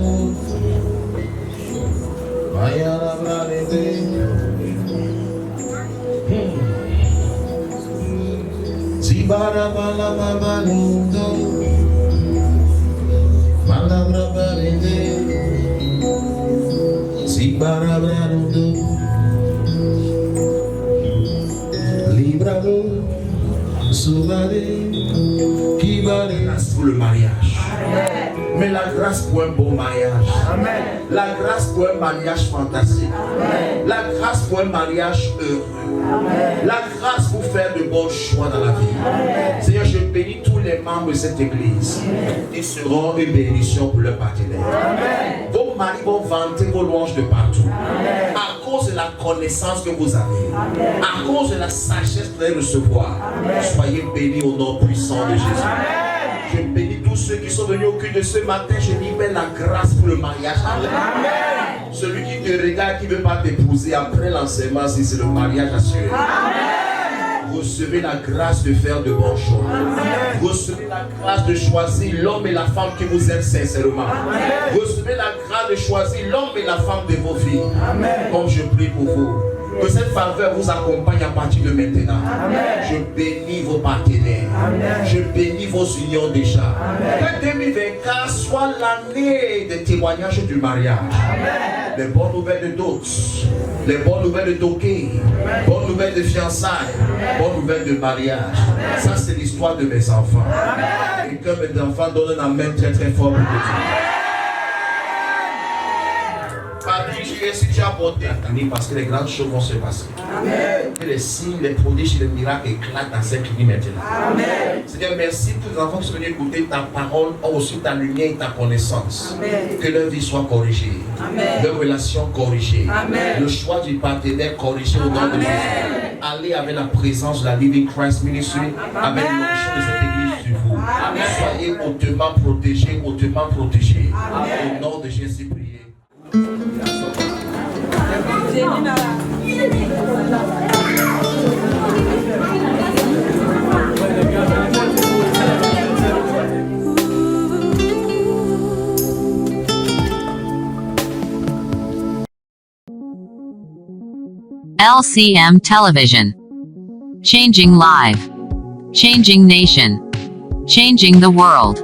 Mayarabrade. Zibarabalabalando. Malabrabarede. Zibarabrado. Libralo. Souvare. Kibare. Grâce pour le mariage. Amen. Mais la grâce pour un beau mariage. Amen. La grâce pour un mariage fantastique. Amen. La grâce pour un mariage heureux. Amen. La grâce pour faire de bons choix dans la vie. Amen. Seigneur, je bénis tous les membres de cette église. Ils seront une bénédiction pour leurs partenaires. Amen. Vos maris vont vanter vos louanges de partout. Amen. À cause de la connaissance que vous avez. Amen. À cause de la sagesse que vous allez recevoir. Amen. Soyez bénis au nom puissant de Jésus. Amen. Je bénis tous ceux qui sont venus au culte de ce matin. Je libère la grâce pour le mariage. Amen. Celui qui te regarde, qui ne veut pas t'épouser après l'enseignement, si c'est le mariage assuré. Amen. Recevez la grâce de faire de bons choix. Amen. Recevez la grâce de choisir l'homme et la femme qui vous aiment sincèrement. Amen. Recevez la grâce de choisir l'homme et la femme de vos vies. Amen. Comme je prie pour vous. Que cette faveur vous accompagne à partir de maintenant. Amen. Je bénis vos partenaires. Amen. Je bénis vos unions déjà. Amen. Que 2024 soit l'année des témoignages du mariage. Amen. Les bonnes nouvelles de dot, les bonnes nouvelles de toqué, bonnes nouvelles de fiançailles, bonnes nouvelles de mariage. Amen. Ça c'est l'histoire de mes enfants. Amen. Et que mes enfants donnent un amen très très fort pour Dieu. Si tu as porté ta clinique, parce que les grandes choses vont se passer. Amen. Que les signes, les prodiges et les miracles éclatent dans cette clinique maintenant. Amen. Seigneur, merci pour les enfants qui sont venus écouter ta parole, ont aussi ta lumière et ta connaissance. Amen. Que leur vie soit corrigée. Amen. Leur relation corrigée. Amen. Le choix du partenaire corrigé au nom de Jésus. Allez avec la présence de la Living Christ Ministry, avec l'onction de cette église sur vous. Amen. Soyez hautement protégés, hautement protégés. Amen. Au nom de Jésus, priez. LCM Television. Changing life. Changing nation. Changing the world.